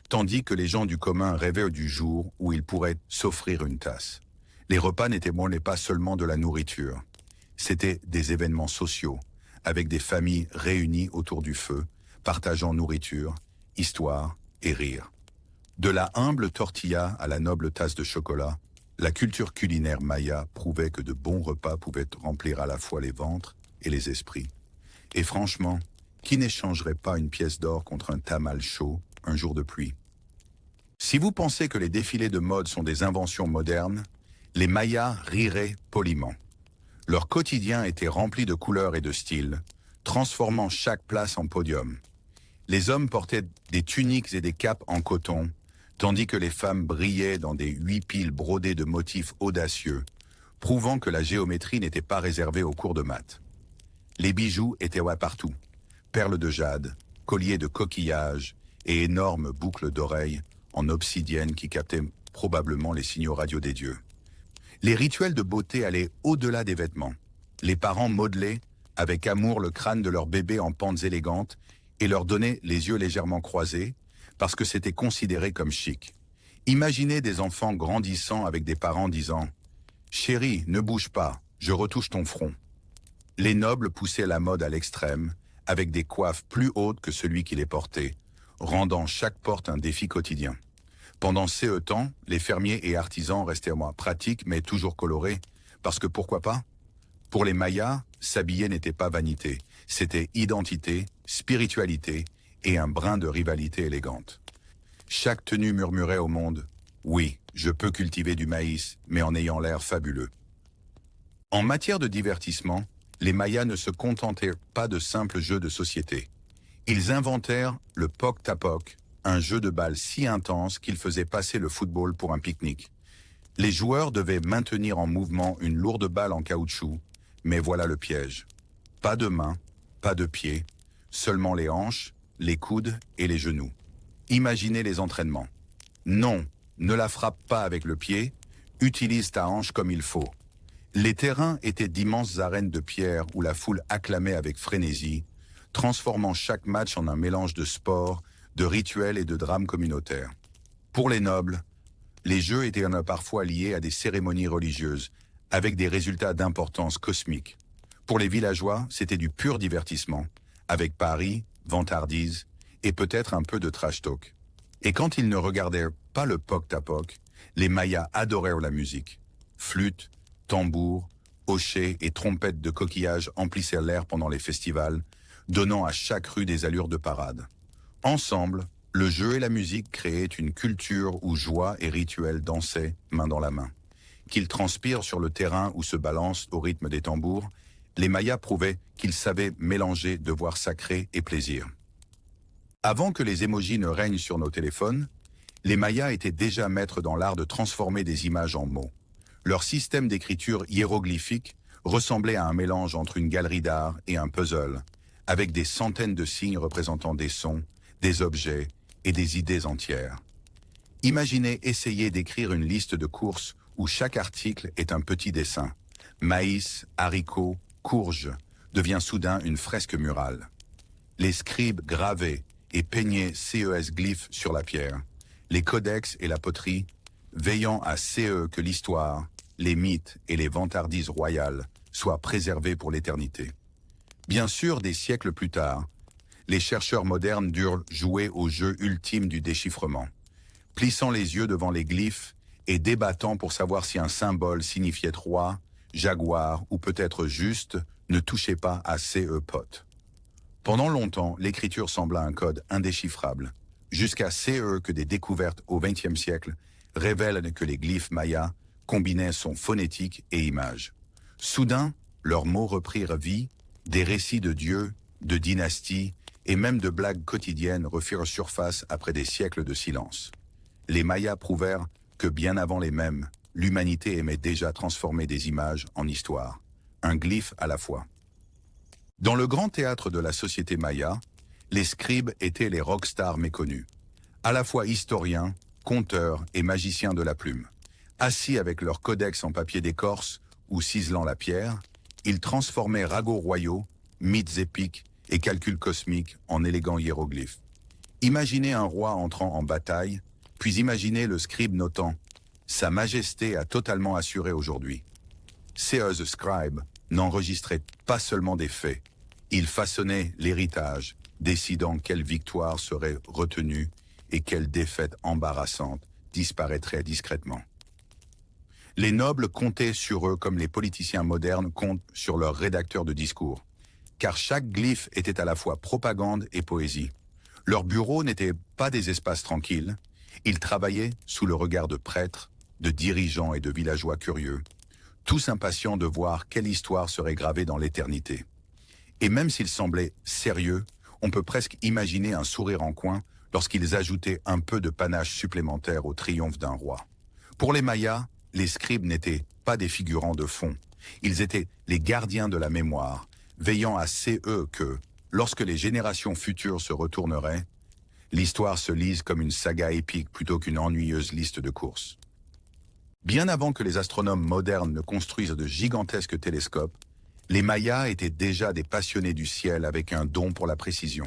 tandis que les gens du commun rêvaient du jour où ils pourraient s'offrir une tasse. Les repas n'étaient pas seulement de la nourriture. C'étaient des événements sociaux, avec des familles réunies autour du feu, partageant nourriture, histoire et rire. De la humble tortilla à la noble tasse de chocolat, la culture culinaire maya prouvait que de bons repas pouvaient remplir à la fois les ventres et les esprits. Et franchement, qui n'échangerait pas une pièce d'or contre un tamal chaud un jour de pluie? Si vous pensez que les défilés de mode sont des inventions modernes, les Mayas riraient poliment. Leur quotidien était rempli de couleurs et de styles, transformant chaque place en podium. Les hommes portaient des tuniques et des capes en coton, tandis que les femmes brillaient dans des huipiles brodés de motifs audacieux, prouvant que la géométrie n'était pas réservée aux cours de maths. Les bijoux étaient partout, perles de jade, colliers de coquillages et énormes boucles d'oreilles en obsidienne qui captaient probablement les signaux radio des dieux. Les rituels de beauté allaient au-delà des vêtements. Les parents modelaient avec amour le crâne de leur bébé en pentes élégantes et leur donnaient les yeux légèrement croisés parce que c'était considéré comme chic. Imaginez des enfants grandissant avec des parents disant « Chérie, ne bouge pas, je retouche ton front ». Les nobles poussaient la mode à l'extrême avec des coiffes plus hautes que celui qui les portait, rendant chaque porte un défi quotidien. Pendant ces temps, les fermiers et artisans restaient pratiques mais toujours colorés, parce que pourquoi pas? Pour les Mayas, s'habiller n'était pas vanité, c'était identité, spiritualité et un brin de rivalité élégante. Chaque tenue murmurait au monde « Oui, je peux cultiver du maïs, mais en ayant l'air fabuleux ». En matière de divertissement, les Mayas ne se contentaient pas de simples jeux de société. Ils inventèrent le poc-tapoc, un jeu de balle si intense qu'il faisait passer le football pour un pique-nique. Les joueurs devaient maintenir en mouvement une lourde balle en caoutchouc, mais voilà le piège. Pas de mains, pas de pieds, seulement les hanches, les coudes et les genoux. Imaginez les entraînements. Non, ne la frappe pas avec le pied, utilise ta hanche comme il faut. Les terrains étaient d'immenses arènes de pierre où la foule acclamait avec frénésie, transformant chaque match en un mélange de sport, de rituels et de drames communautaires. Pour les nobles, les jeux étaient parfois liés à des cérémonies religieuses, avec des résultats d'importance cosmique. Pour les villageois, c'était du pur divertissement, avec paris, vantardises et peut-être un peu de trash talk. Et quand ils ne regardaient pas le poc-tapoc, les Mayas adorèrent la musique. Flûtes, tambours, hochets et trompettes de coquillages emplissaient l'air pendant les festivals, donnant à chaque rue des allures de parade. Ensemble, le jeu et la musique créaient une culture où joie et rituel dansaient main dans la main. Qu'ils transpirent sur le terrain ou se balancent au rythme des tambours, les Mayas prouvaient qu'ils savaient mélanger devoir sacré et plaisir. Avant que les émojis ne règnent sur nos téléphones, les Mayas étaient déjà maîtres dans l'art de transformer des images en mots. Leur système d'écriture hiéroglyphique ressemblait à un mélange entre une galerie d'art et un puzzle, avec des centaines de signes représentant des sons, des objets et des idées entières. Imaginez essayer d'écrire une liste de courses où chaque article est un petit dessin. Maïs, haricots, courges devient soudain une fresque murale. Les scribes gravaient et peignaient CES glyphes sur la pierre. Les codex et la poterie, veillant à que l'histoire, les mythes et les vantardises royales soient préservés pour l'éternité. Bien sûr, des siècles plus tard, les chercheurs modernes durent jouer au jeu ultime du déchiffrement, plissant les yeux devant les glyphes et débattant pour savoir si un symbole signifiait roi, jaguar ou peut-être juste ne touchait pas à pot. Pendant longtemps, l'écriture sembla un code indéchiffrable, jusqu'à que des découvertes au XXe siècle révèlent que les glyphes mayas combinaient son phonétique et images. Soudain, leurs mots reprirent vie, des récits de dieux, de dynasties et même de blagues quotidiennes refirent surface après des siècles de silence. Les Mayas prouvèrent que bien avant les mêmes, l'humanité aimait déjà transformer des images en histoire, un glyphe à la fois. Dans le grand théâtre de la société maya, les scribes étaient les rockstars méconnus, à la fois historiens, conteurs et magiciens de la plume. Assis avec leur codex en papier d'écorce ou ciselant la pierre, ils transformaient ragots royaux, mythes épiques et calculs cosmiques en élégants hiéroglyphes. Imaginez un roi entrant en bataille, puis imaginez le scribe notant « Sa Majesté a totalement assuré aujourd'hui ». The Scribe n'enregistrait pas seulement des faits, il façonnait l'héritage, décidant quelle victoire serait retenue et quelle défaite embarrassante disparaîtrait discrètement. Les nobles comptaient sur eux comme les politiciens modernes comptent sur leurs rédacteurs de discours, car chaque glyphe était à la fois propagande et poésie. Leurs bureaux n'étaient pas des espaces tranquilles, ils travaillaient sous le regard de prêtres, de dirigeants et de villageois curieux, tous impatients de voir quelle histoire serait gravée dans l'éternité. Et même s'ils semblaient sérieux, on peut presque imaginer un sourire en coin lorsqu'ils ajoutaient un peu de panache supplémentaire au triomphe d'un roi. Pour les Mayas, les scribes n'étaient pas des figurants de fond, ils étaient les gardiens de la mémoire, veillant à que, lorsque les générations futures se retourneraient, l'histoire se lise comme une saga épique plutôt qu'une ennuyeuse liste de courses. Bien avant que les astronomes modernes ne construisent de gigantesques télescopes, les Mayas étaient déjà des passionnés du ciel avec un don pour la précision.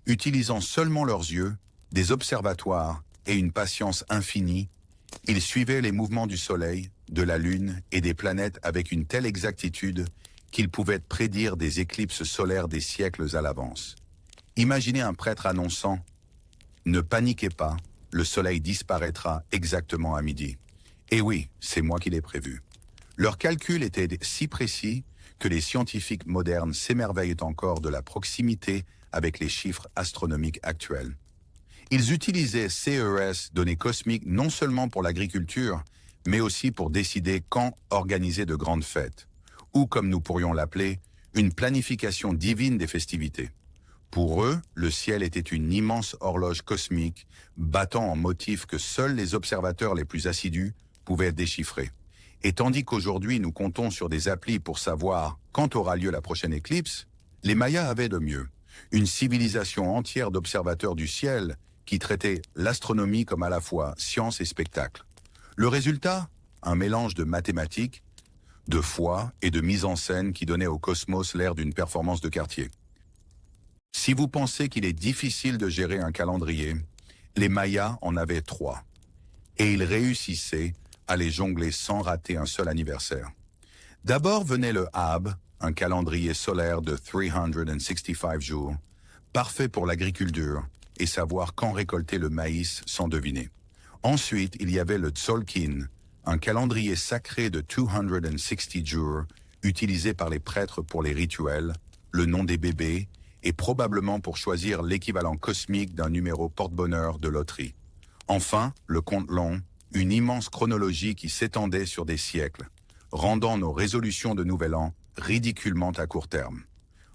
Utilisant seulement leurs yeux, des observatoires et une patience infinie, ils suivaient les mouvements du Soleil, de la Lune et des planètes avec une telle exactitude qu'ils pouvaient prédire des éclipses solaires des siècles à l'avance. Imaginez un prêtre annonçant « Ne paniquez pas, le Soleil disparaîtra exactement à midi. » Et oui, c'est moi qui l'ai prévu. Leurs calculs étaient si précis que les scientifiques modernes s'émerveillent encore de la proximité avec les chiffres astronomiques actuels. Ils utilisaient CES, données cosmiques, non seulement pour l'agriculture, mais aussi pour décider quand organiser de grandes fêtes, ou comme nous pourrions l'appeler, une planification divine des festivités. Pour eux, le ciel était une immense horloge cosmique, battant en motifs que seuls les observateurs les plus assidus pouvaient déchiffrer. Et tandis qu'aujourd'hui nous comptons sur des applis pour savoir quand aura lieu la prochaine éclipse, les Mayas avaient de mieux. Une civilisation entière d'observateurs du ciel qui traitait l'astronomie comme à la fois science et spectacle. Le résultat, un mélange de mathématiques, de foi et de mise en scène qui donnait au cosmos l'air d'une performance de quartier. Si vous pensez qu'il est difficile de gérer un calendrier, les Mayas en avaient 3. et ils réussissaient à les jongler sans rater un seul anniversaire. D'abord venait le Ab, un calendrier solaire de 365 jours, parfait pour l'agriculture et savoir quand récolter le maïs sans deviner. Ensuite, il y avait le Tzolkin, un calendrier sacré de 260 jours, utilisé par les prêtres pour les rituels, le nom des bébés, et probablement pour choisir l'équivalent cosmique d'un numéro porte-bonheur de loterie. Enfin, le compte long, une immense chronologie qui s'étendait sur des siècles, rendant nos résolutions de Nouvel An ridiculement à court terme.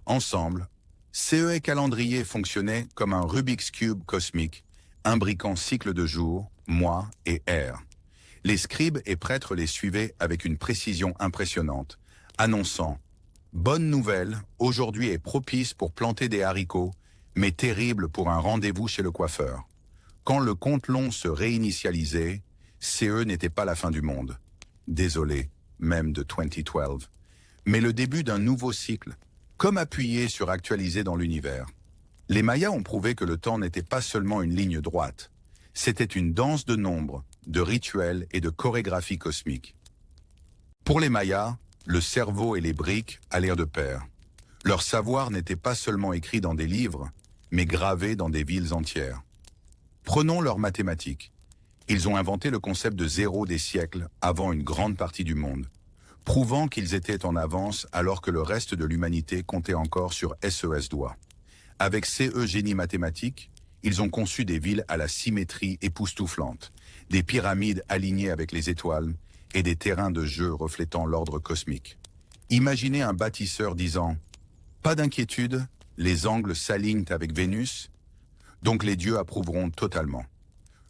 Ensemble, CE calendrier fonctionnait comme un Rubik's Cube cosmique, imbriquant cycles de jours, mois et ères. Les scribes et prêtres les suivaient avec une précision impressionnante, annonçant « Bonne nouvelle, aujourd'hui est propice pour planter des haricots, mais terrible pour un rendez-vous chez le coiffeur. » Quand le compte long se réinitialisait, CE n'était pas la fin du monde. Désolé, même de 2012. Mais le début d'un nouveau cycle, comme appuyé sur actualiser dans l'univers. Les Mayas ont prouvé que le temps n'était pas seulement une ligne droite. C'était une danse de nombres, de rituels et de chorégraphies cosmiques. Pour les Mayas, le cerveau et les briques allèrent de pair. Leur savoir n'était pas seulement écrit dans des livres, mais gravé dans des villes entières. Prenons leurs mathématiques. Ils ont inventé le concept de zéro des siècles avant une grande partie du monde, prouvant qu'ils étaient en avance alors que le reste de l'humanité comptait encore sur SES doigts. Avec CE génie mathématique, ils ont conçu des villes à la symétrie époustouflante, des pyramides alignées avec les étoiles et des terrains de jeu reflétant l'ordre cosmique. Imaginez un bâtisseur disant « Pas d'inquiétude, les angles s'alignent avec Vénus, donc les dieux approuveront totalement. »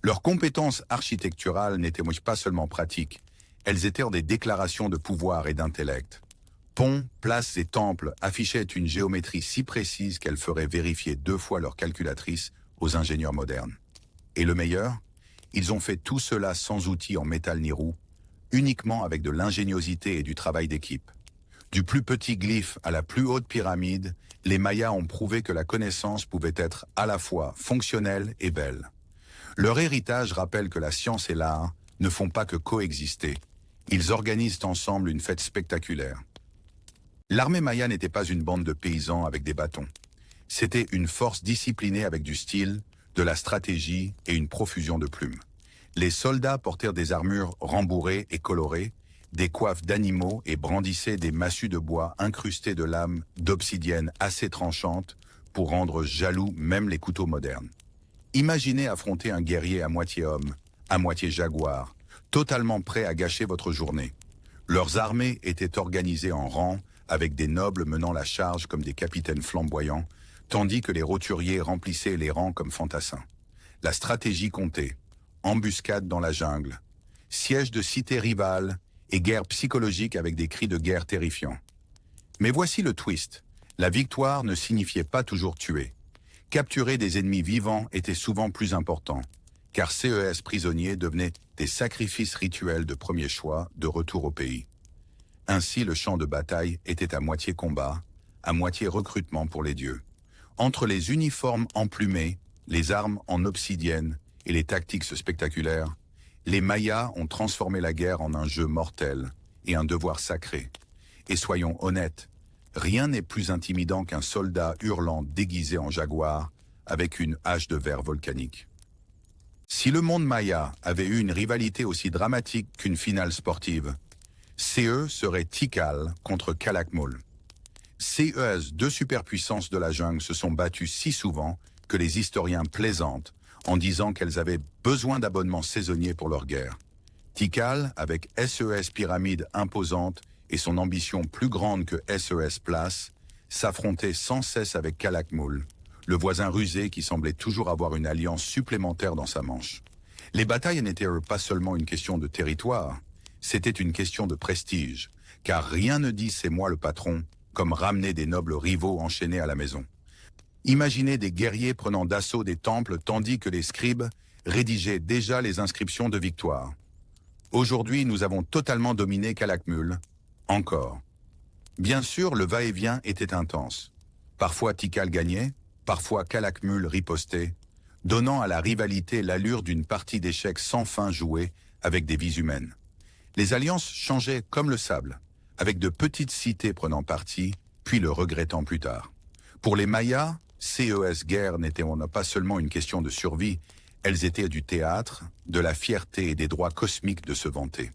Leurs compétences architecturales n'étaient pas seulement pratiques, elles étaient des déclarations de pouvoir et d'intellect. Ponts, places et temples affichaient une géométrie si précise qu'elle ferait vérifier 2 fois leur calculatrice aux ingénieurs modernes. Et le meilleur, ils ont fait tout cela sans outils en métal ni roue, uniquement avec de l'ingéniosité et du travail d'équipe. Du plus petit glyphe à la plus haute pyramide, les Mayas ont prouvé que la connaissance pouvait être à la fois fonctionnelle et belle. Leur héritage rappelle que la science et l'art ne font pas que coexister. Ils organisent ensemble une fête spectaculaire. L'armée maya n'était pas une bande de paysans avec des bâtons. C'était une force disciplinée avec du style, de la stratégie et une profusion de plumes. Les soldats portèrent des armures rembourrées et colorées, des coiffes d'animaux et brandissaient des massues de bois incrustées de lames d'obsidienne assez tranchantes pour rendre jaloux même les couteaux modernes. Imaginez affronter un guerrier à moitié homme, à moitié jaguar, totalement prêt à gâcher votre journée. Leurs armées étaient organisées en rang, avec des nobles menant la charge comme des capitaines flamboyants, tandis que les roturiers remplissaient les rangs comme fantassins. La stratégie comptait, embuscade dans la jungle, siège de cité rivale et guerre psychologique avec des cris de guerre terrifiants. Mais voici le twist, la victoire ne signifiait pas toujours tuer. Capturer des ennemis vivants était souvent plus important, car CES prisonniers devenaient des sacrifices rituels de premier choix de retour au pays. Ainsi, le champ de bataille était à moitié combat, à moitié recrutement pour les dieux. Entre les uniformes emplumés, les armes en obsidienne et les tactiques spectaculaires, les Mayas ont transformé la guerre en un jeu mortel et un devoir sacré. Et soyons honnêtes, rien n'est plus intimidant qu'un soldat hurlant déguisé en jaguar avec une hache de verre volcanique. Si le monde maya avait eu une rivalité aussi dramatique qu'une finale sportive, CE serait Tikal contre Calakmul. CES, 2 superpuissances de la jungle, se sont battues si souvent que les historiens plaisantent en disant qu'elles avaient besoin d'abonnements saisonniers pour leur guerre. Tikal, avec SES pyramide imposante et son ambition plus grande que SES place, s'affrontait sans cesse avec Calakmul, le voisin rusé qui semblait toujours avoir une alliance supplémentaire dans sa manche. Les batailles n'étaient pas seulement une question de territoire, c'était une question de prestige, car rien ne dit « c'est moi le patron », comme ramener des nobles rivaux enchaînés à la maison. Imaginez des guerriers prenant d'assaut des temples tandis que les scribes rédigeaient déjà les inscriptions de victoire. Aujourd'hui, nous avons totalement dominé Calakmul. Encore. Bien sûr, le va-et-vient était intense. Parfois Tikal gagnait, parfois Calakmul ripostait, donnant à la rivalité l'allure d'une partie d'échecs sans fin jouée avec des vies humaines. Les alliances changeaient comme le sable, avec de petites cités prenant parti, puis le regrettant plus tard. Pour les Mayas, CES guerre n'était pas seulement une question de survie, elles étaient du théâtre, de la fierté et des droits cosmiques de se vanter.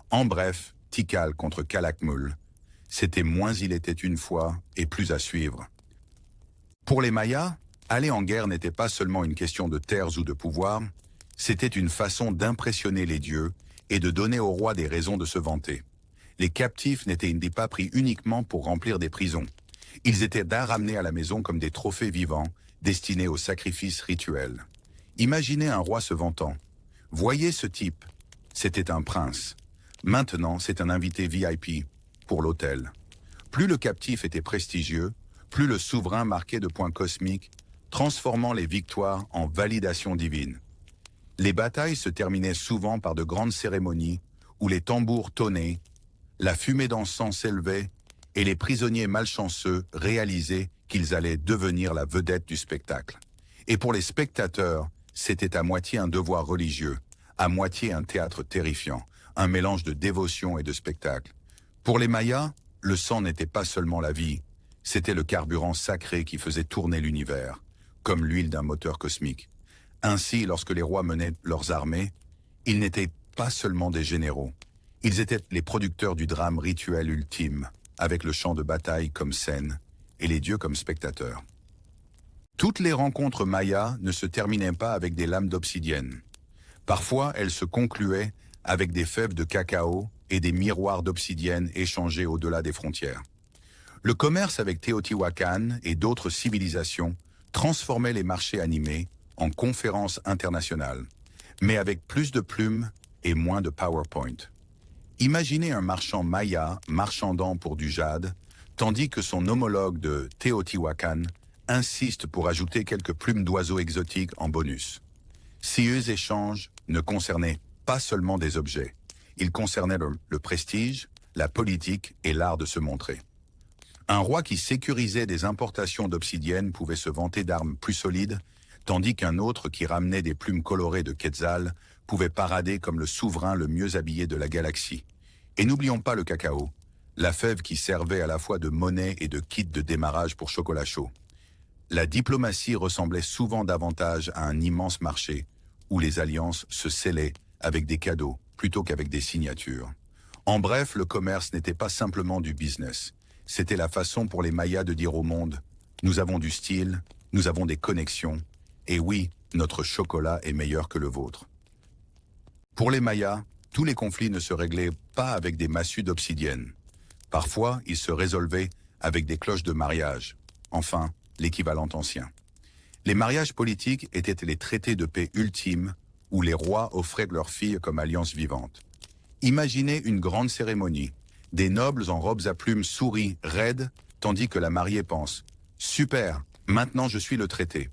En bref, Tikal contre Calakmul, c'était moins il était une fois et plus à suivre. Pour les Mayas, aller en guerre n'était pas seulement une question de terres ou de pouvoir, c'était une façon d'impressionner les dieux et de donner au roi des raisons de se vanter. Les captifs n'étaient pas pris uniquement pour remplir des prisons. Ils étaient ramenés à la maison comme des trophées vivants, destinés au sacrifice rituel. Imaginez un roi se vantant. Voyez ce type, c'était un prince. Maintenant, c'est un invité VIP pour l'hôtel. Plus le captif était prestigieux, plus le souverain marquait de points cosmiques, transformant les victoires en validation divine. Les batailles se terminaient souvent par de grandes cérémonies où les tambours tonnaient, la fumée d'encens s'élevait et les prisonniers malchanceux réalisaient qu'ils allaient devenir la vedette du spectacle. Et pour les spectateurs, c'était à moitié un devoir religieux, à moitié un théâtre terrifiant, un mélange de dévotion et de spectacle. Pour les Mayas, le sang n'était pas seulement la vie, c'était le carburant sacré qui faisait tourner l'univers, comme l'huile d'un moteur cosmique. Ainsi, lorsque les rois menaient leurs armées, ils n'étaient pas seulement des généraux, ils étaient les producteurs du drame rituel ultime, avec le champ de bataille comme scène et les dieux comme spectateurs. Toutes les rencontres mayas ne se terminaient pas avec des lames d'obsidienne. Parfois, elles se concluaient avec des fèves de cacao et des miroirs d'obsidienne échangés au-delà des frontières. Le commerce avec Teotihuacan et d'autres civilisations transformait les marchés animés en conférences internationales, mais avec plus de plumes et moins de PowerPoint. Imaginez un marchand maya marchandant pour du jade, tandis que son homologue de Teotihuacan insiste pour ajouter quelques plumes d'oiseaux exotiques en bonus. Ces échanges ne concernaient pas seulement des objets, ils concernaient le prestige, la politique et l'art de se montrer. Un roi qui sécurisait des importations d'obsidienne pouvait se vanter d'armes plus solides, tandis qu'un autre qui ramenait des plumes colorées de Quetzal pouvait parader comme le souverain le mieux habillé de la galaxie. Et n'oublions pas le cacao, la fève qui servait à la fois de monnaie et de kit de démarrage pour chocolat chaud. La diplomatie ressemblait souvent davantage à un immense marché, où les alliances se scellaient avec des cadeaux plutôt qu'avec des signatures. En bref, le commerce n'était pas simplement du business. C'était la façon pour les Mayas de dire au monde « Nous avons du style, nous avons des connexions, et oui, notre chocolat est meilleur que le vôtre. » Pour les Mayas, tous les conflits ne se réglaient pas avec des massues d'obsidienne. Parfois, ils se résolvaient avec des cloches de mariage, enfin, l'équivalent ancien. Les mariages politiques étaient les traités de paix ultimes où les rois offraient leurs filles comme alliance vivante. Imaginez une grande cérémonie. Des nobles en robes à plumes sourient, raides, tandis que la mariée pense « Super, maintenant je suis le traité ».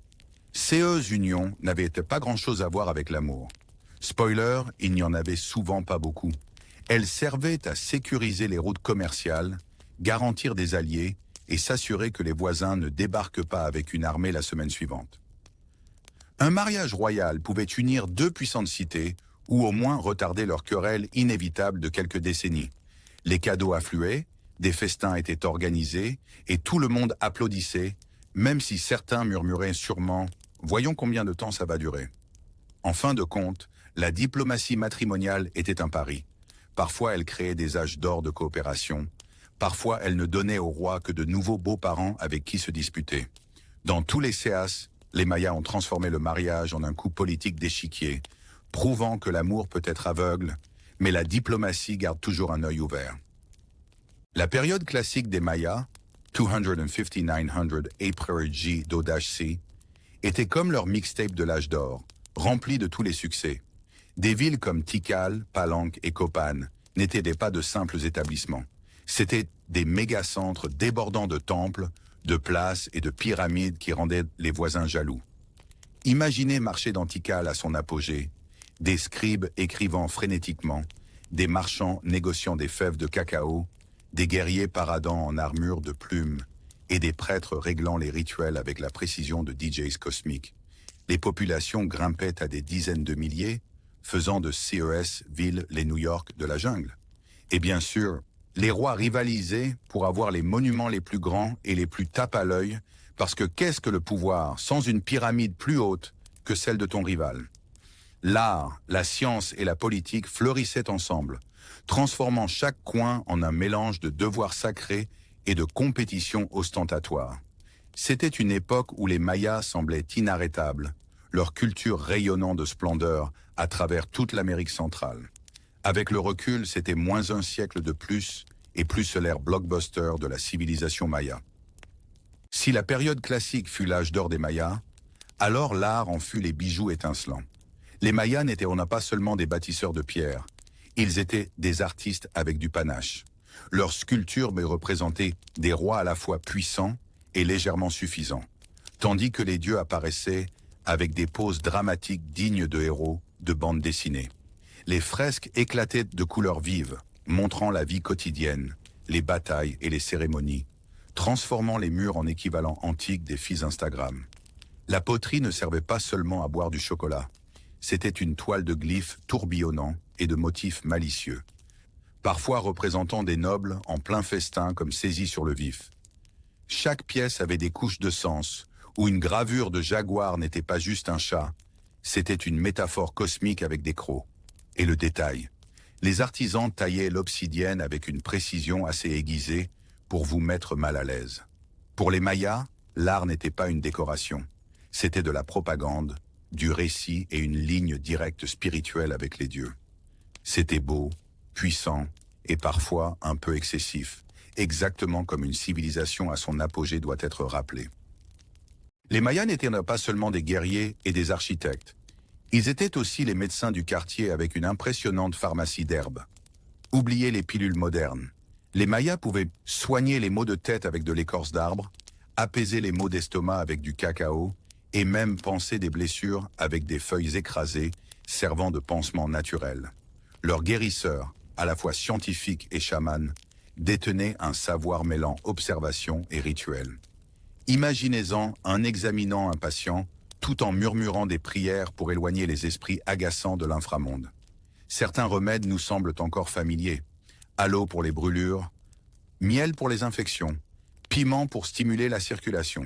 Ces unions n'avaient pas grand-chose à voir avec l'amour. Spoiler, il n'y en avait souvent pas beaucoup. Elles servaient à sécuriser les routes commerciales, garantir des alliés et s'assurer que les voisins ne débarquent pas avec une armée la semaine suivante. Un mariage royal pouvait unir deux puissantes cités ou au moins retarder leur querelle inévitable de quelques décennies. Les cadeaux affluaient, des festins étaient organisés et tout le monde applaudissait, même si certains murmuraient sûrement « Voyons combien de temps ça va durer ». En fin de compte, la diplomatie matrimoniale était un pari. Parfois, elle créait des âges d'or de coopération. Parfois, elle ne donnait au roi que de nouveaux beaux-parents avec qui se disputer. Dans tous les séas, les Mayas ont transformé le mariage en un coup politique d'échiquier, prouvant que l'amour peut être aveugle, mais la diplomatie garde toujours un œil ouvert. La période classique des Mayas, 25900 April G d'Odash-C, était comme leur mixtape de l'âge d'or, rempli de tous les succès. Des villes comme Tikal, Palenque et Copan n'étaient pas de simples établissements. C'étaient des mégacentres débordant de temples, de places et de pyramides qui rendaient les voisins jaloux. Imaginez marcher dans Tikal à son apogée, des scribes écrivant frénétiquement, des marchands négociant des fèves de cacao, des guerriers paradant en armure de plumes et des prêtres réglant les rituels avec la précision de DJs cosmiques. Les populations grimpaient à des dizaines de milliers, faisant de CES ville les New York de la jungle. Et bien sûr, les rois rivalisaient pour avoir les monuments les plus grands et les plus tape à l'œil, parce que qu'est-ce que le pouvoir sans une pyramide plus haute que celle de ton rival? L'art, la science et la politique fleurissaient ensemble, transformant chaque coin en un mélange de devoirs sacrés et de compétitions ostentatoires. C'était une époque où les Mayas semblaient inarrêtables, leur culture rayonnant de splendeur à travers toute l'Amérique centrale. Avec le recul, c'était moins un siècle de plus et plus l'air blockbuster de la civilisation maya. Si la période classique fut l'âge d'or des Mayas, alors l'art en fut les bijoux étincelants. Les Mayas n'étaient pas seulement des bâtisseurs de pierre, ils étaient des artistes avec du panache. Leurs sculptures représentaient des rois à la fois puissants et légèrement suffisants, tandis que les dieux apparaissaient avec des poses dramatiques dignes de héros de bandes dessinées. Les fresques éclataient de couleurs vives, montrant la vie quotidienne, les batailles et les cérémonies, transformant les murs en équivalents antiques des feeds Instagram. La poterie ne servait pas seulement à boire du chocolat, c'était une toile de glyphes tourbillonnants et de motifs malicieux, parfois représentant des nobles en plein festin comme saisis sur le vif. Chaque pièce avait des couches de sens, où une gravure de jaguar n'était pas juste un chat, c'était une métaphore cosmique avec des crocs. Et le détail. Les artisans taillaient l'obsidienne avec une précision assez aiguisée pour vous mettre mal à l'aise. Pour les Mayas, l'art n'était pas une décoration, c'était de la propagande, du récit et une ligne directe spirituelle avec les dieux. C'était beau, puissant et parfois un peu excessif, exactement comme une civilisation à son apogée doit être rappelée. Les Mayas n'étaient pas seulement des guerriers et des architectes, ils étaient aussi les médecins du quartier avec une impressionnante pharmacie d'herbes. Oubliez les pilules modernes. Les Mayas pouvaient soigner les maux de tête avec de l'écorce d'arbre, apaiser les maux d'estomac avec du cacao et même panser des blessures avec des feuilles écrasées servant de pansement naturel. Leurs guérisseurs, à la fois scientifiques et chamans, détenaient un savoir mêlant observation et rituel. Imaginez-en un examinant un patient tout en murmurant des prières pour éloigner les esprits agaçants de l'inframonde. Certains remèdes nous semblent encore familiers. Aloe pour les brûlures, miel pour les infections, piment pour stimuler la circulation.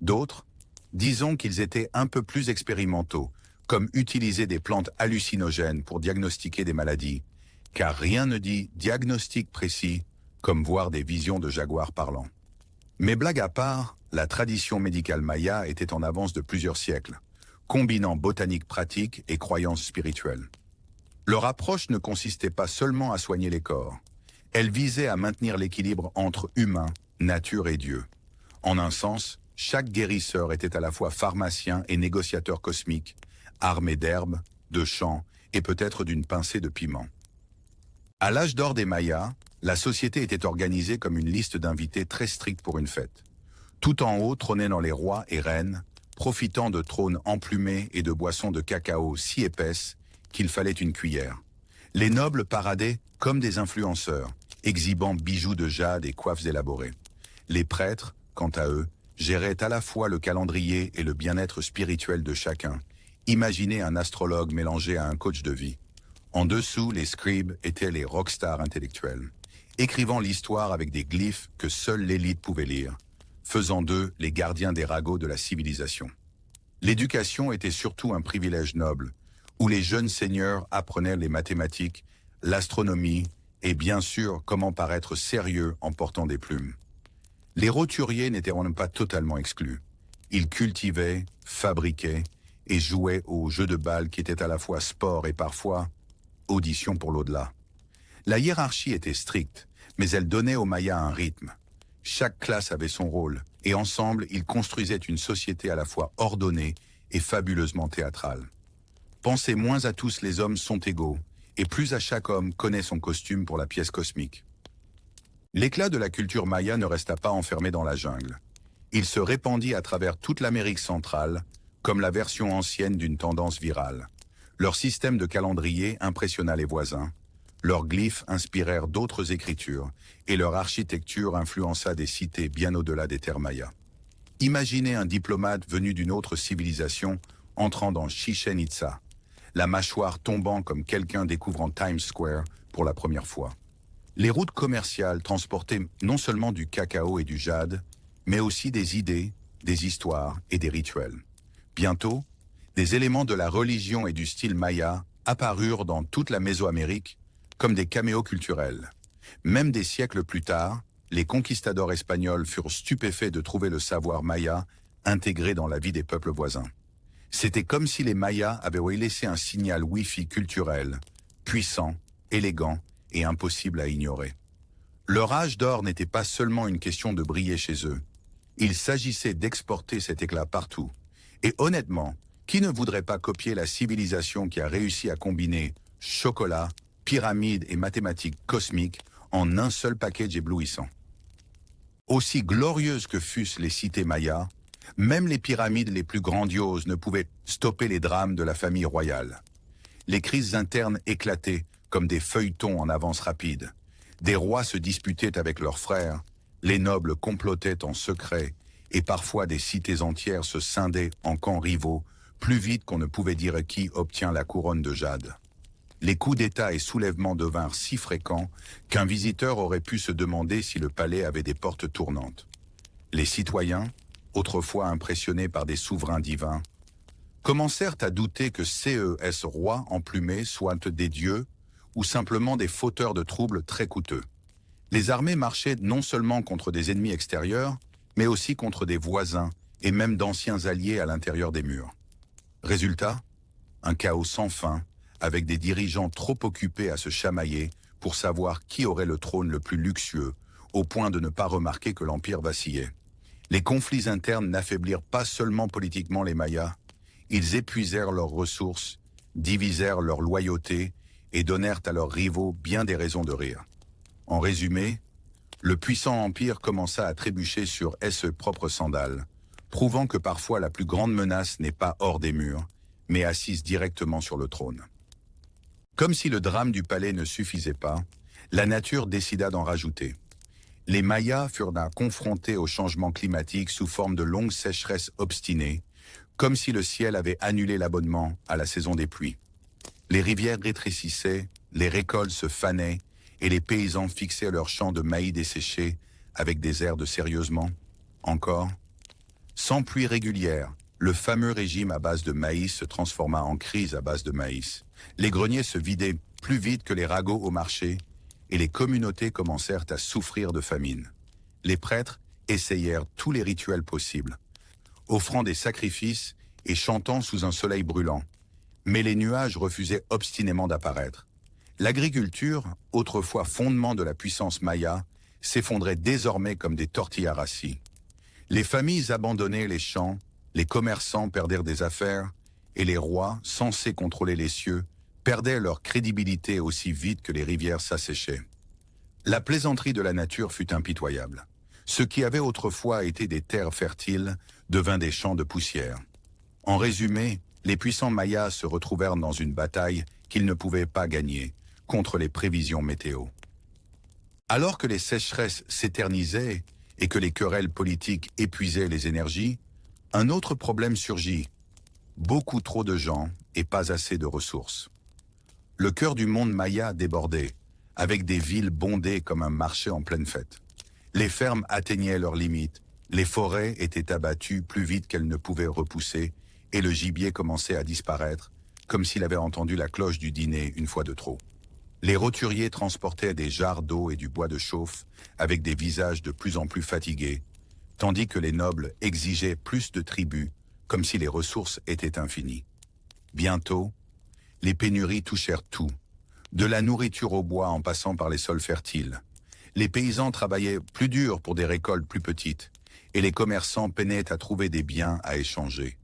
D'autres, disons qu'ils étaient un peu plus expérimentaux, comme utiliser des plantes hallucinogènes pour diagnostiquer des maladies, car rien ne dit diagnostic précis, comme voir des visions de jaguars parlants. Mais blague à part, la tradition médicale maya était en avance de plusieurs siècles, combinant botanique pratique et croyances spirituelles. Leur approche ne consistait pas seulement à soigner les corps, elle visait à maintenir l'équilibre entre humain, nature et Dieu. En un sens, chaque guérisseur était à la fois pharmacien et négociateur cosmique, armé d'herbes, de champs et peut-être d'une pincée de piment. À l'âge d'or des Mayas, la société était organisée comme une liste d'invités très stricte pour une fête. Tout en haut trônaient dans les rois et reines, profitant de trônes emplumés et de boissons de cacao si épaisses qu'il fallait une cuillère. Les nobles paradaient comme des influenceurs, exhibant bijoux de jade et coiffes élaborées. Les prêtres, quant à eux, géraient à la fois le calendrier et le bien-être spirituel de chacun. Imaginez un astrologue mélangé à un coach de vie. En dessous, les scribes étaient les rockstars intellectuels, écrivant l'histoire avec des glyphes que seule l'élite pouvait lire, faisant d'eux les gardiens des ragots de la civilisation. L'éducation était surtout un privilège noble, où les jeunes seigneurs apprenaient les mathématiques, l'astronomie et bien sûr comment paraître sérieux en portant des plumes. Les roturiers n'étaient pas totalement exclus. Ils cultivaient, fabriquaient et jouaient aux jeux de balle qui étaient à la fois sport et parfois audition pour l'au-delà. La hiérarchie était stricte, mais elle donnait aux Mayas un rythme. Chaque classe avait son rôle, et ensemble, ils construisaient une société à la fois ordonnée et fabuleusement théâtrale. Pensez moins à tous les hommes sont égaux, et plus à chaque homme connaît son costume pour la pièce cosmique. L'éclat de la culture maya ne resta pas enfermé dans la jungle. Il se répandit à travers toute l'Amérique centrale, comme la version ancienne d'une tendance virale. Leur système de calendrier impressionna les voisins, leurs glyphes inspirèrent d'autres écritures, et leur architecture influença des cités bien au-delà des terres mayas. Imaginez un diplomate venu d'une autre civilisation entrant dans Chichen Itza, la mâchoire tombant comme quelqu'un découvrant Times Square pour la première fois. Les routes commerciales transportaient non seulement du cacao et du jade, mais aussi des idées, des histoires et des rituels. Bientôt, des éléments de la religion et du style maya apparurent dans toute la Mésoamérique comme des caméos culturels. Même des siècles plus tard, les conquistadors espagnols furent stupéfaits de trouver le savoir maya intégré dans la vie des peuples voisins. C'était comme si les Mayas avaient laissé un signal Wi-Fi culturel, puissant, élégant et impossible à ignorer. Leur âge d'or n'était pas seulement une question de briller chez eux. Il s'agissait d'exporter cet éclat partout. Et honnêtement, qui ne voudrait pas copier la civilisation qui a réussi à combiner chocolat, pyramides et mathématiques cosmiques en un seul package éblouissant? Aussi glorieuses que fussent les cités mayas, même les pyramides les plus grandioses ne pouvaient stopper les drames de la famille royale. Les crises internes éclataient comme des feuilletons en avance rapide. Des rois se disputaient avec leurs frères, les nobles complotaient en secret, et parfois des cités entières se scindaient en camps rivaux, plus vite qu'on ne pouvait dire qui obtient la couronne de jade. Les coups d'État et soulèvements devinrent si fréquents qu'un visiteur aurait pu se demander si le palais avait des portes tournantes. Les citoyens, autrefois impressionnés par des souverains divins, commencèrent à douter que ces rois emplumés soient des dieux ou simplement des fauteurs de troubles très coûteux. Les armées marchaient non seulement contre des ennemis extérieurs, mais aussi contre des voisins et même d'anciens alliés à l'intérieur des murs. Résultat, un chaos sans fin, avec des dirigeants trop occupés à se chamailler pour savoir qui aurait le trône le plus luxueux, au point de ne pas remarquer que l'Empire vacillait. Les conflits internes n'affaiblirent pas seulement politiquement les Mayas, ils épuisèrent leurs ressources, divisèrent leur loyauté et donnèrent à leurs rivaux bien des raisons de rire. En résumé, le puissant empire commença à trébucher sur ses propres sandales, prouvant que parfois la plus grande menace n'est pas hors des murs, mais assise directement sur le trône. Comme si le drame du palais ne suffisait pas, la nature décida d'en rajouter. Les Mayas furent confrontés au changement climatique sous forme de longues sécheresses obstinées, comme si le ciel avait annulé l'abonnement à la saison des pluies. Les rivières rétrécissaient, les récoltes se fanaient, et les paysans fixaient leurs champs de maïs desséchés avec des airs de sérieusement. Encore, sans pluie régulière, le fameux régime à base de maïs se transforma en crise à base de maïs. Les greniers se vidaient plus vite que les ragots au marché, et les communautés commencèrent à souffrir de famine. Les prêtres essayèrent tous les rituels possibles, offrant des sacrifices et chantant sous un soleil brûlant. Mais les nuages refusaient obstinément d'apparaître. L'agriculture, autrefois fondement de la puissance maya, s'effondrait désormais comme des tortillas rassis. Les familles abandonnaient les champs, les commerçants perdirent des affaires, et les rois, censés contrôler les cieux, perdaient leur crédibilité aussi vite que les rivières s'asséchaient. La plaisanterie de la nature fut impitoyable. Ce qui avait autrefois été des terres fertiles devint des champs de poussière. En résumé, les puissants mayas se retrouvèrent dans une bataille qu'ils ne pouvaient pas gagner contre les prévisions météo. Alors que les sécheresses s'éternisaient et que les querelles politiques épuisaient les énergies, un autre problème surgit. Beaucoup trop de gens et pas assez de ressources. Le cœur du monde maya débordait, avec des villes bondées comme un marché en pleine fête. Les fermes atteignaient leurs limites, les forêts étaient abattues plus vite qu'elles ne pouvaient repousser, et le gibier commençait à disparaître, comme s'il avait entendu la cloche du dîner une fois de trop. Les roturiers transportaient des jarres d'eau et du bois de chauffe, avec des visages de plus en plus fatigués, tandis que les nobles exigeaient plus de tribut, comme si les ressources étaient infinies. Bientôt, les pénuries touchèrent tout, de la nourriture au bois en passant par les sols fertiles. Les paysans travaillaient plus dur pour des récoltes plus petites, et les commerçants peinaient à trouver des biens à échanger.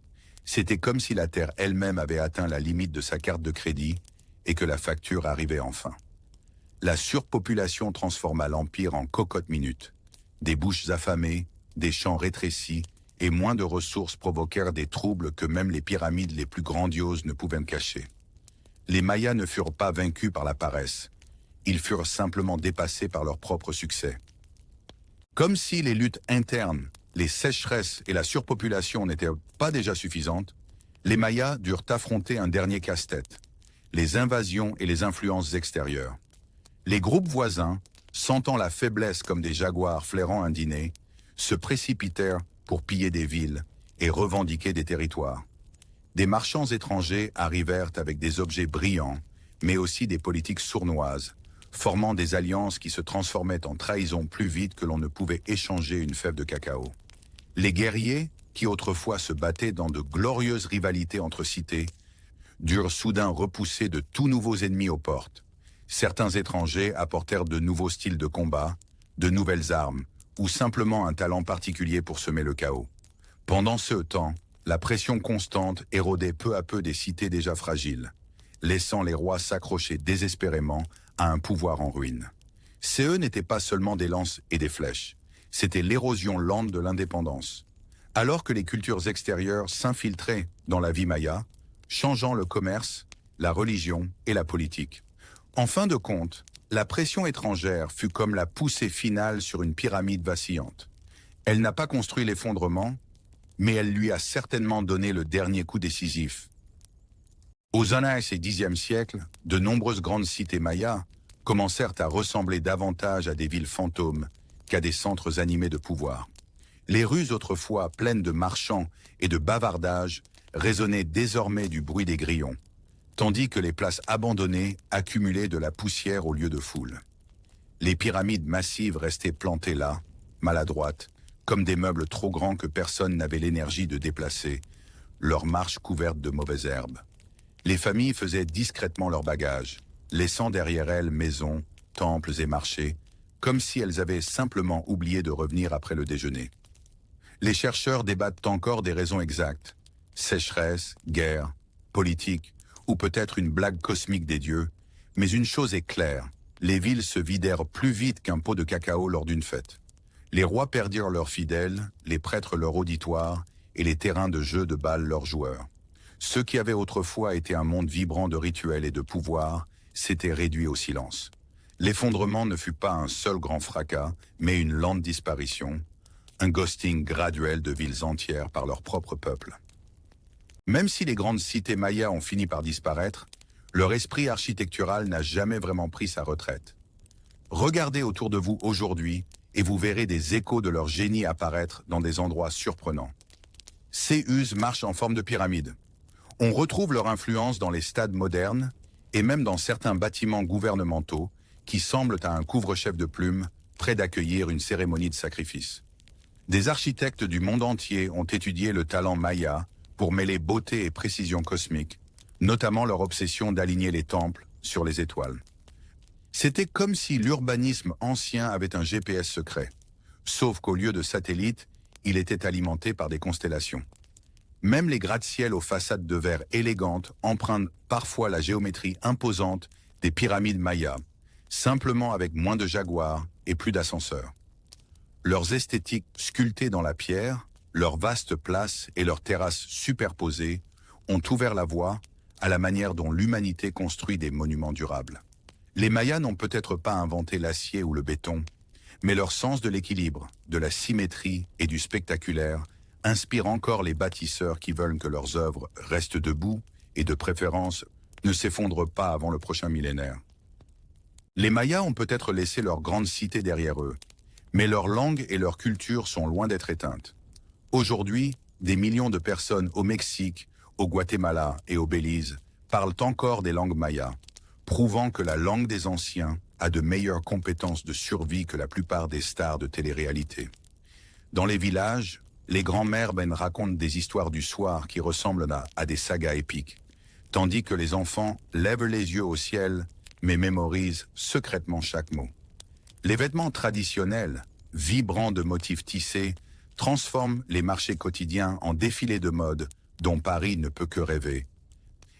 C'était comme si la terre elle-même avait atteint la limite de sa carte de crédit et que la facture arrivait enfin. La surpopulation transforma l'empire en cocotte-minute. Des bouches affamées, des champs rétrécis et moins de ressources provoquèrent des troubles que même les pyramides les plus grandioses ne pouvaient cacher. Les Mayas ne furent pas vaincus par la paresse. Ils furent simplement dépassés par leur propre succès. Comme si les luttes internes, les sécheresses et la surpopulation n'étaient pas déjà suffisantes, Les Mayas durent affronter un dernier casse-tête, les invasions et les influences extérieures. Les groupes voisins, sentant la faiblesse comme des jaguars flairant un dîner, se précipitèrent pour piller des villes et revendiquer des territoires. Des marchands étrangers arrivèrent avec des objets brillants, mais aussi des politiques sournoises, formant des alliances qui se transformaient en trahison plus vite que l'on ne pouvait échanger une fève de cacao. Les guerriers, qui autrefois se battaient dans de glorieuses rivalités entre cités, durent soudain repousser de tout nouveaux ennemis aux portes. Certains étrangers apportèrent de nouveaux styles de combat, de nouvelles armes, ou simplement un talent particulier pour semer le chaos. Pendant ce temps, la pression constante érodait peu à peu des cités déjà fragiles, laissant les rois s'accrocher désespérément à un pouvoir en ruine. Ces n'étaient pas seulement des lances et des flèches, c'était l'érosion lente de l'indépendance. Alors que les cultures extérieures s'infiltraient dans la vie maya, changeant le commerce, la religion et la politique. En fin de compte, la pression étrangère fut comme la poussée finale sur une pyramide vacillante. Elle n'a pas construit l'effondrement, mais elle lui a certainement donné le dernier coup décisif. Aux 9e et 10e siècles, de nombreuses grandes cités mayas commencèrent à ressembler davantage à des villes fantômes qu'à des centres animés de pouvoir. Les rues autrefois pleines de marchands et de bavardages résonnaient désormais du bruit des grillons, tandis que les places abandonnées accumulaient de la poussière au lieu de foule. Les pyramides massives restaient plantées là, maladroites, comme des meubles trop grands que personne n'avait l'énergie de déplacer, leurs marches couvertes de mauvaises herbes. Les familles faisaient discrètement leurs bagages, laissant derrière elles maisons, temples et marchés, comme si elles avaient simplement oublié de revenir après le déjeuner. Les chercheurs débattent encore des raisons exactes. Sécheresse, guerre, politique, ou peut-être une blague cosmique des dieux, mais une chose est claire, les villes se vidèrent plus vite qu'un pot de cacao lors d'une fête. Les rois perdirent leurs fidèles, les prêtres leur auditoire, et les terrains de jeu de bal leurs joueurs. Ce qui avait autrefois été un monde vibrant de rituels et de pouvoir s'était réduit au silence. L'effondrement ne fut pas un seul grand fracas, mais une lente disparition, un ghosting graduel de villes entières par leur propre peuple. Même si les grandes cités mayas ont fini par disparaître, leur esprit architectural n'a jamais vraiment pris sa retraite. Regardez autour de vous aujourd'hui et vous verrez des échos de leur génie apparaître dans des endroits surprenants. Ces huses marchent en forme de pyramide. On retrouve leur influence dans les stades modernes et même dans certains bâtiments gouvernementaux qui semblent à un couvre-chef de plumes prêt d'accueillir une cérémonie de sacrifice. Des architectes du monde entier ont étudié le talent maya pour mêler beauté et précision cosmique, notamment leur obsession d'aligner les temples sur les étoiles. C'était comme si l'urbanisme ancien avait un GPS secret, sauf qu'au lieu de satellites, il était alimenté par des constellations. Même les gratte-ciel aux façades de verre élégantes empruntent parfois la géométrie imposante des pyramides mayas, simplement avec moins de jaguars et plus d'ascenseurs. Leurs esthétiques sculptées dans la pierre, leurs vastes places et leurs terrasses superposées ont ouvert la voie à la manière dont l'humanité construit des monuments durables. Les Mayas n'ont peut-être pas inventé l'acier ou le béton, mais leur sens de l'équilibre, de la symétrie et du spectaculaire inspire encore les bâtisseurs qui veulent que leurs œuvres restent debout et de préférence ne s'effondrent pas avant le prochain millénaire. Les Mayas ont peut-être laissé leur grande cité derrière eux, mais leur langue et leur culture sont loin d'être éteintes. Aujourd'hui, des millions de personnes au Mexique, au Guatemala et au Belize parlent encore des langues mayas, prouvant que la langue des anciens a de meilleures compétences de survie que la plupart des stars de télé-réalité. Dans les villages, les grands-mères racontent des histoires du soir qui ressemblent à des sagas épiques, tandis que les enfants lèvent les yeux au ciel mais mémorisent secrètement chaque mot. Les vêtements traditionnels, vibrants de motifs tissés, transforment les marchés quotidiens en défilés de mode dont Paris ne peut que rêver.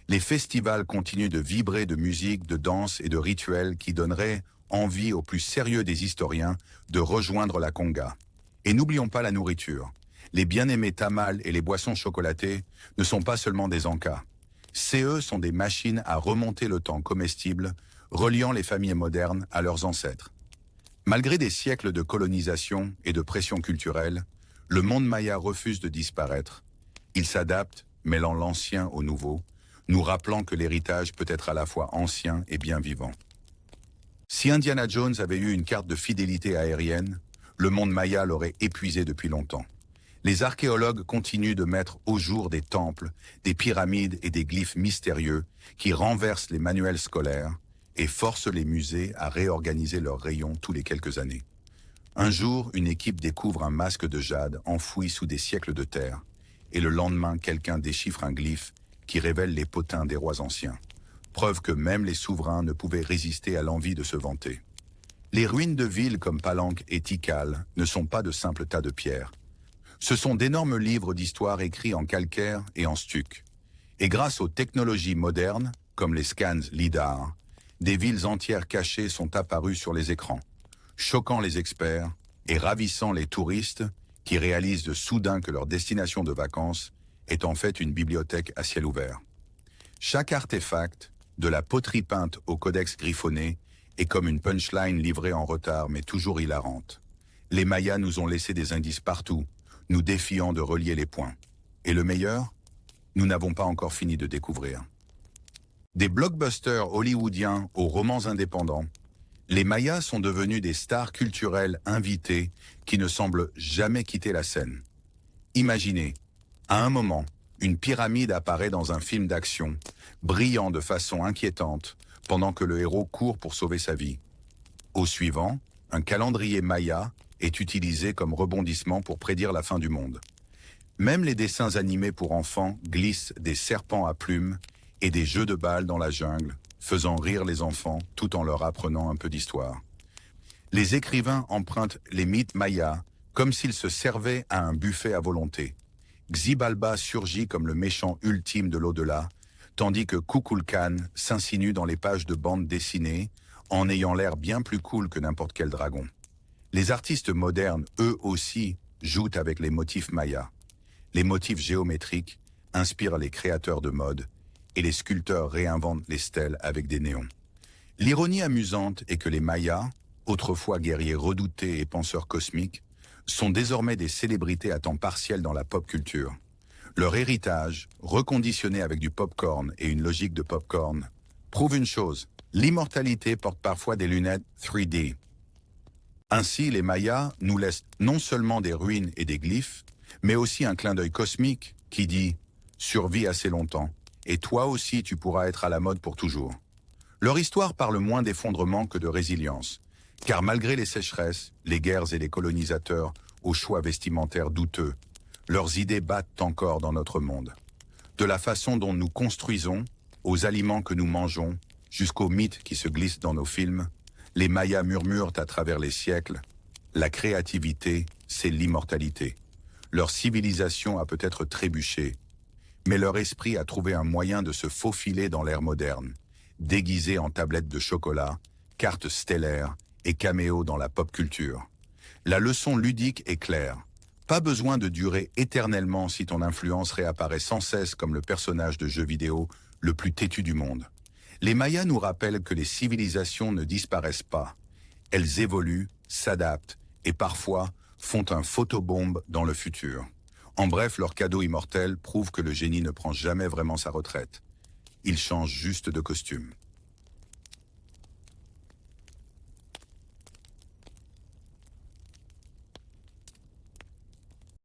Les festivals continuent de vibrer de musique, de danse et de rituels qui donneraient envie aux plus sérieux des historiens de rejoindre la conga. Et n'oublions pas la nourriture. Les bien-aimés tamales et les boissons chocolatées ne sont pas seulement des encas. Ces sont des machines à remonter le temps comestible, reliant les familles modernes à leurs ancêtres. Malgré des siècles de colonisation et de pression culturelle, le monde maya refuse de disparaître. Il s'adapte, mêlant l'ancien au nouveau, nous rappelant que l'héritage peut être à la fois ancien et bien vivant. Si Indiana Jones avait eu une carte de fidélité aérienne, le monde maya l'aurait épuisé depuis longtemps. Les archéologues continuent de mettre au jour des temples, des pyramides et des glyphes mystérieux qui renversent les manuels scolaires et forcent les musées à réorganiser leurs rayons tous les quelques années. Un jour, une équipe découvre un masque de jade enfoui sous des siècles de terre, et le lendemain, quelqu'un déchiffre un glyphe qui révèle les potins des rois anciens. Preuve que même les souverains ne pouvaient résister à l'envie de se vanter. Les ruines de villes comme Palenque et Tikal ne sont pas de simples tas de pierres. Ce sont d'énormes livres d'histoire écrits en calcaire et en stuc. Et grâce aux technologies modernes, comme les scans LIDAR, des villes entières cachées sont apparues sur les écrans, choquant les experts et ravissant les touristes qui réalisent de soudain que leur destination de vacances est en fait une bibliothèque à ciel ouvert. Chaque artefact, de la poterie peinte au codex griffonné, est comme une punchline livrée en retard mais toujours hilarante. Les Mayas nous ont laissé des indices partout, nous défiant de relier les points. Et le meilleur, nous n'avons pas encore fini de découvrir. Des blockbusters hollywoodiens aux romans indépendants, les Mayas sont devenus des stars culturelles invitées qui ne semblent jamais quitter la scène. Imaginez, à un moment, une pyramide apparaît dans un film d'action, brillant de façon inquiétante, pendant que le héros court pour sauver sa vie. Au suivant, un calendrier maya est utilisé comme rebondissement pour prédire la fin du monde. Même les dessins animés pour enfants glissent des serpents à plumes et des jeux de balles dans la jungle, faisant rire les enfants tout en leur apprenant un peu d'histoire. Les écrivains empruntent les mythes mayas comme s'ils se servaient à un buffet à volonté. Xibalba surgit comme le méchant ultime de l'au-delà, tandis que Kukulkan s'insinue dans les pages de bandes dessinées en ayant l'air bien plus cool que n'importe quel dragon. Les artistes modernes, eux aussi, jouent avec les motifs mayas. Les motifs géométriques inspirent les créateurs de mode et les sculpteurs réinventent les stèles avec des néons. L'ironie amusante est que les Mayas, autrefois guerriers redoutés et penseurs cosmiques, sont désormais des célébrités à temps partiel dans la pop culture. Leur héritage, reconditionné avec du popcorn et une logique de popcorn, prouve une chose, l'immortalité porte parfois des lunettes 3D. Ainsi, les Mayas nous laissent non seulement des ruines et des glyphes, mais aussi un clin d'œil cosmique qui dit « survis assez longtemps ». Et toi aussi, tu pourras être à la mode pour toujours. Leur histoire parle moins d'effondrement que de résilience, car malgré les sécheresses, les guerres et les colonisateurs aux choix vestimentaires douteux, leurs idées battent encore dans notre monde. De la façon dont nous construisons, aux aliments que nous mangeons, jusqu'aux mythes qui se glissent dans nos films, les Mayas murmurent à travers les siècles « La créativité, c'est l'immortalité ». Leur civilisation a peut-être trébuché, mais leur esprit a trouvé un moyen de se faufiler dans l'ère moderne, déguisé en tablettes de chocolat, cartes stellaires et caméos dans la pop culture. La leçon ludique est claire. Pas besoin de durer éternellement si ton influence réapparaît sans cesse comme le personnage de jeu vidéo le plus têtu du monde. Les Mayas nous rappellent que les civilisations ne disparaissent pas. Elles évoluent, s'adaptent et parfois font un photobombe dans le futur. En bref, leur cadeau immortel prouve que le génie ne prend jamais vraiment sa retraite. Il change juste de costume.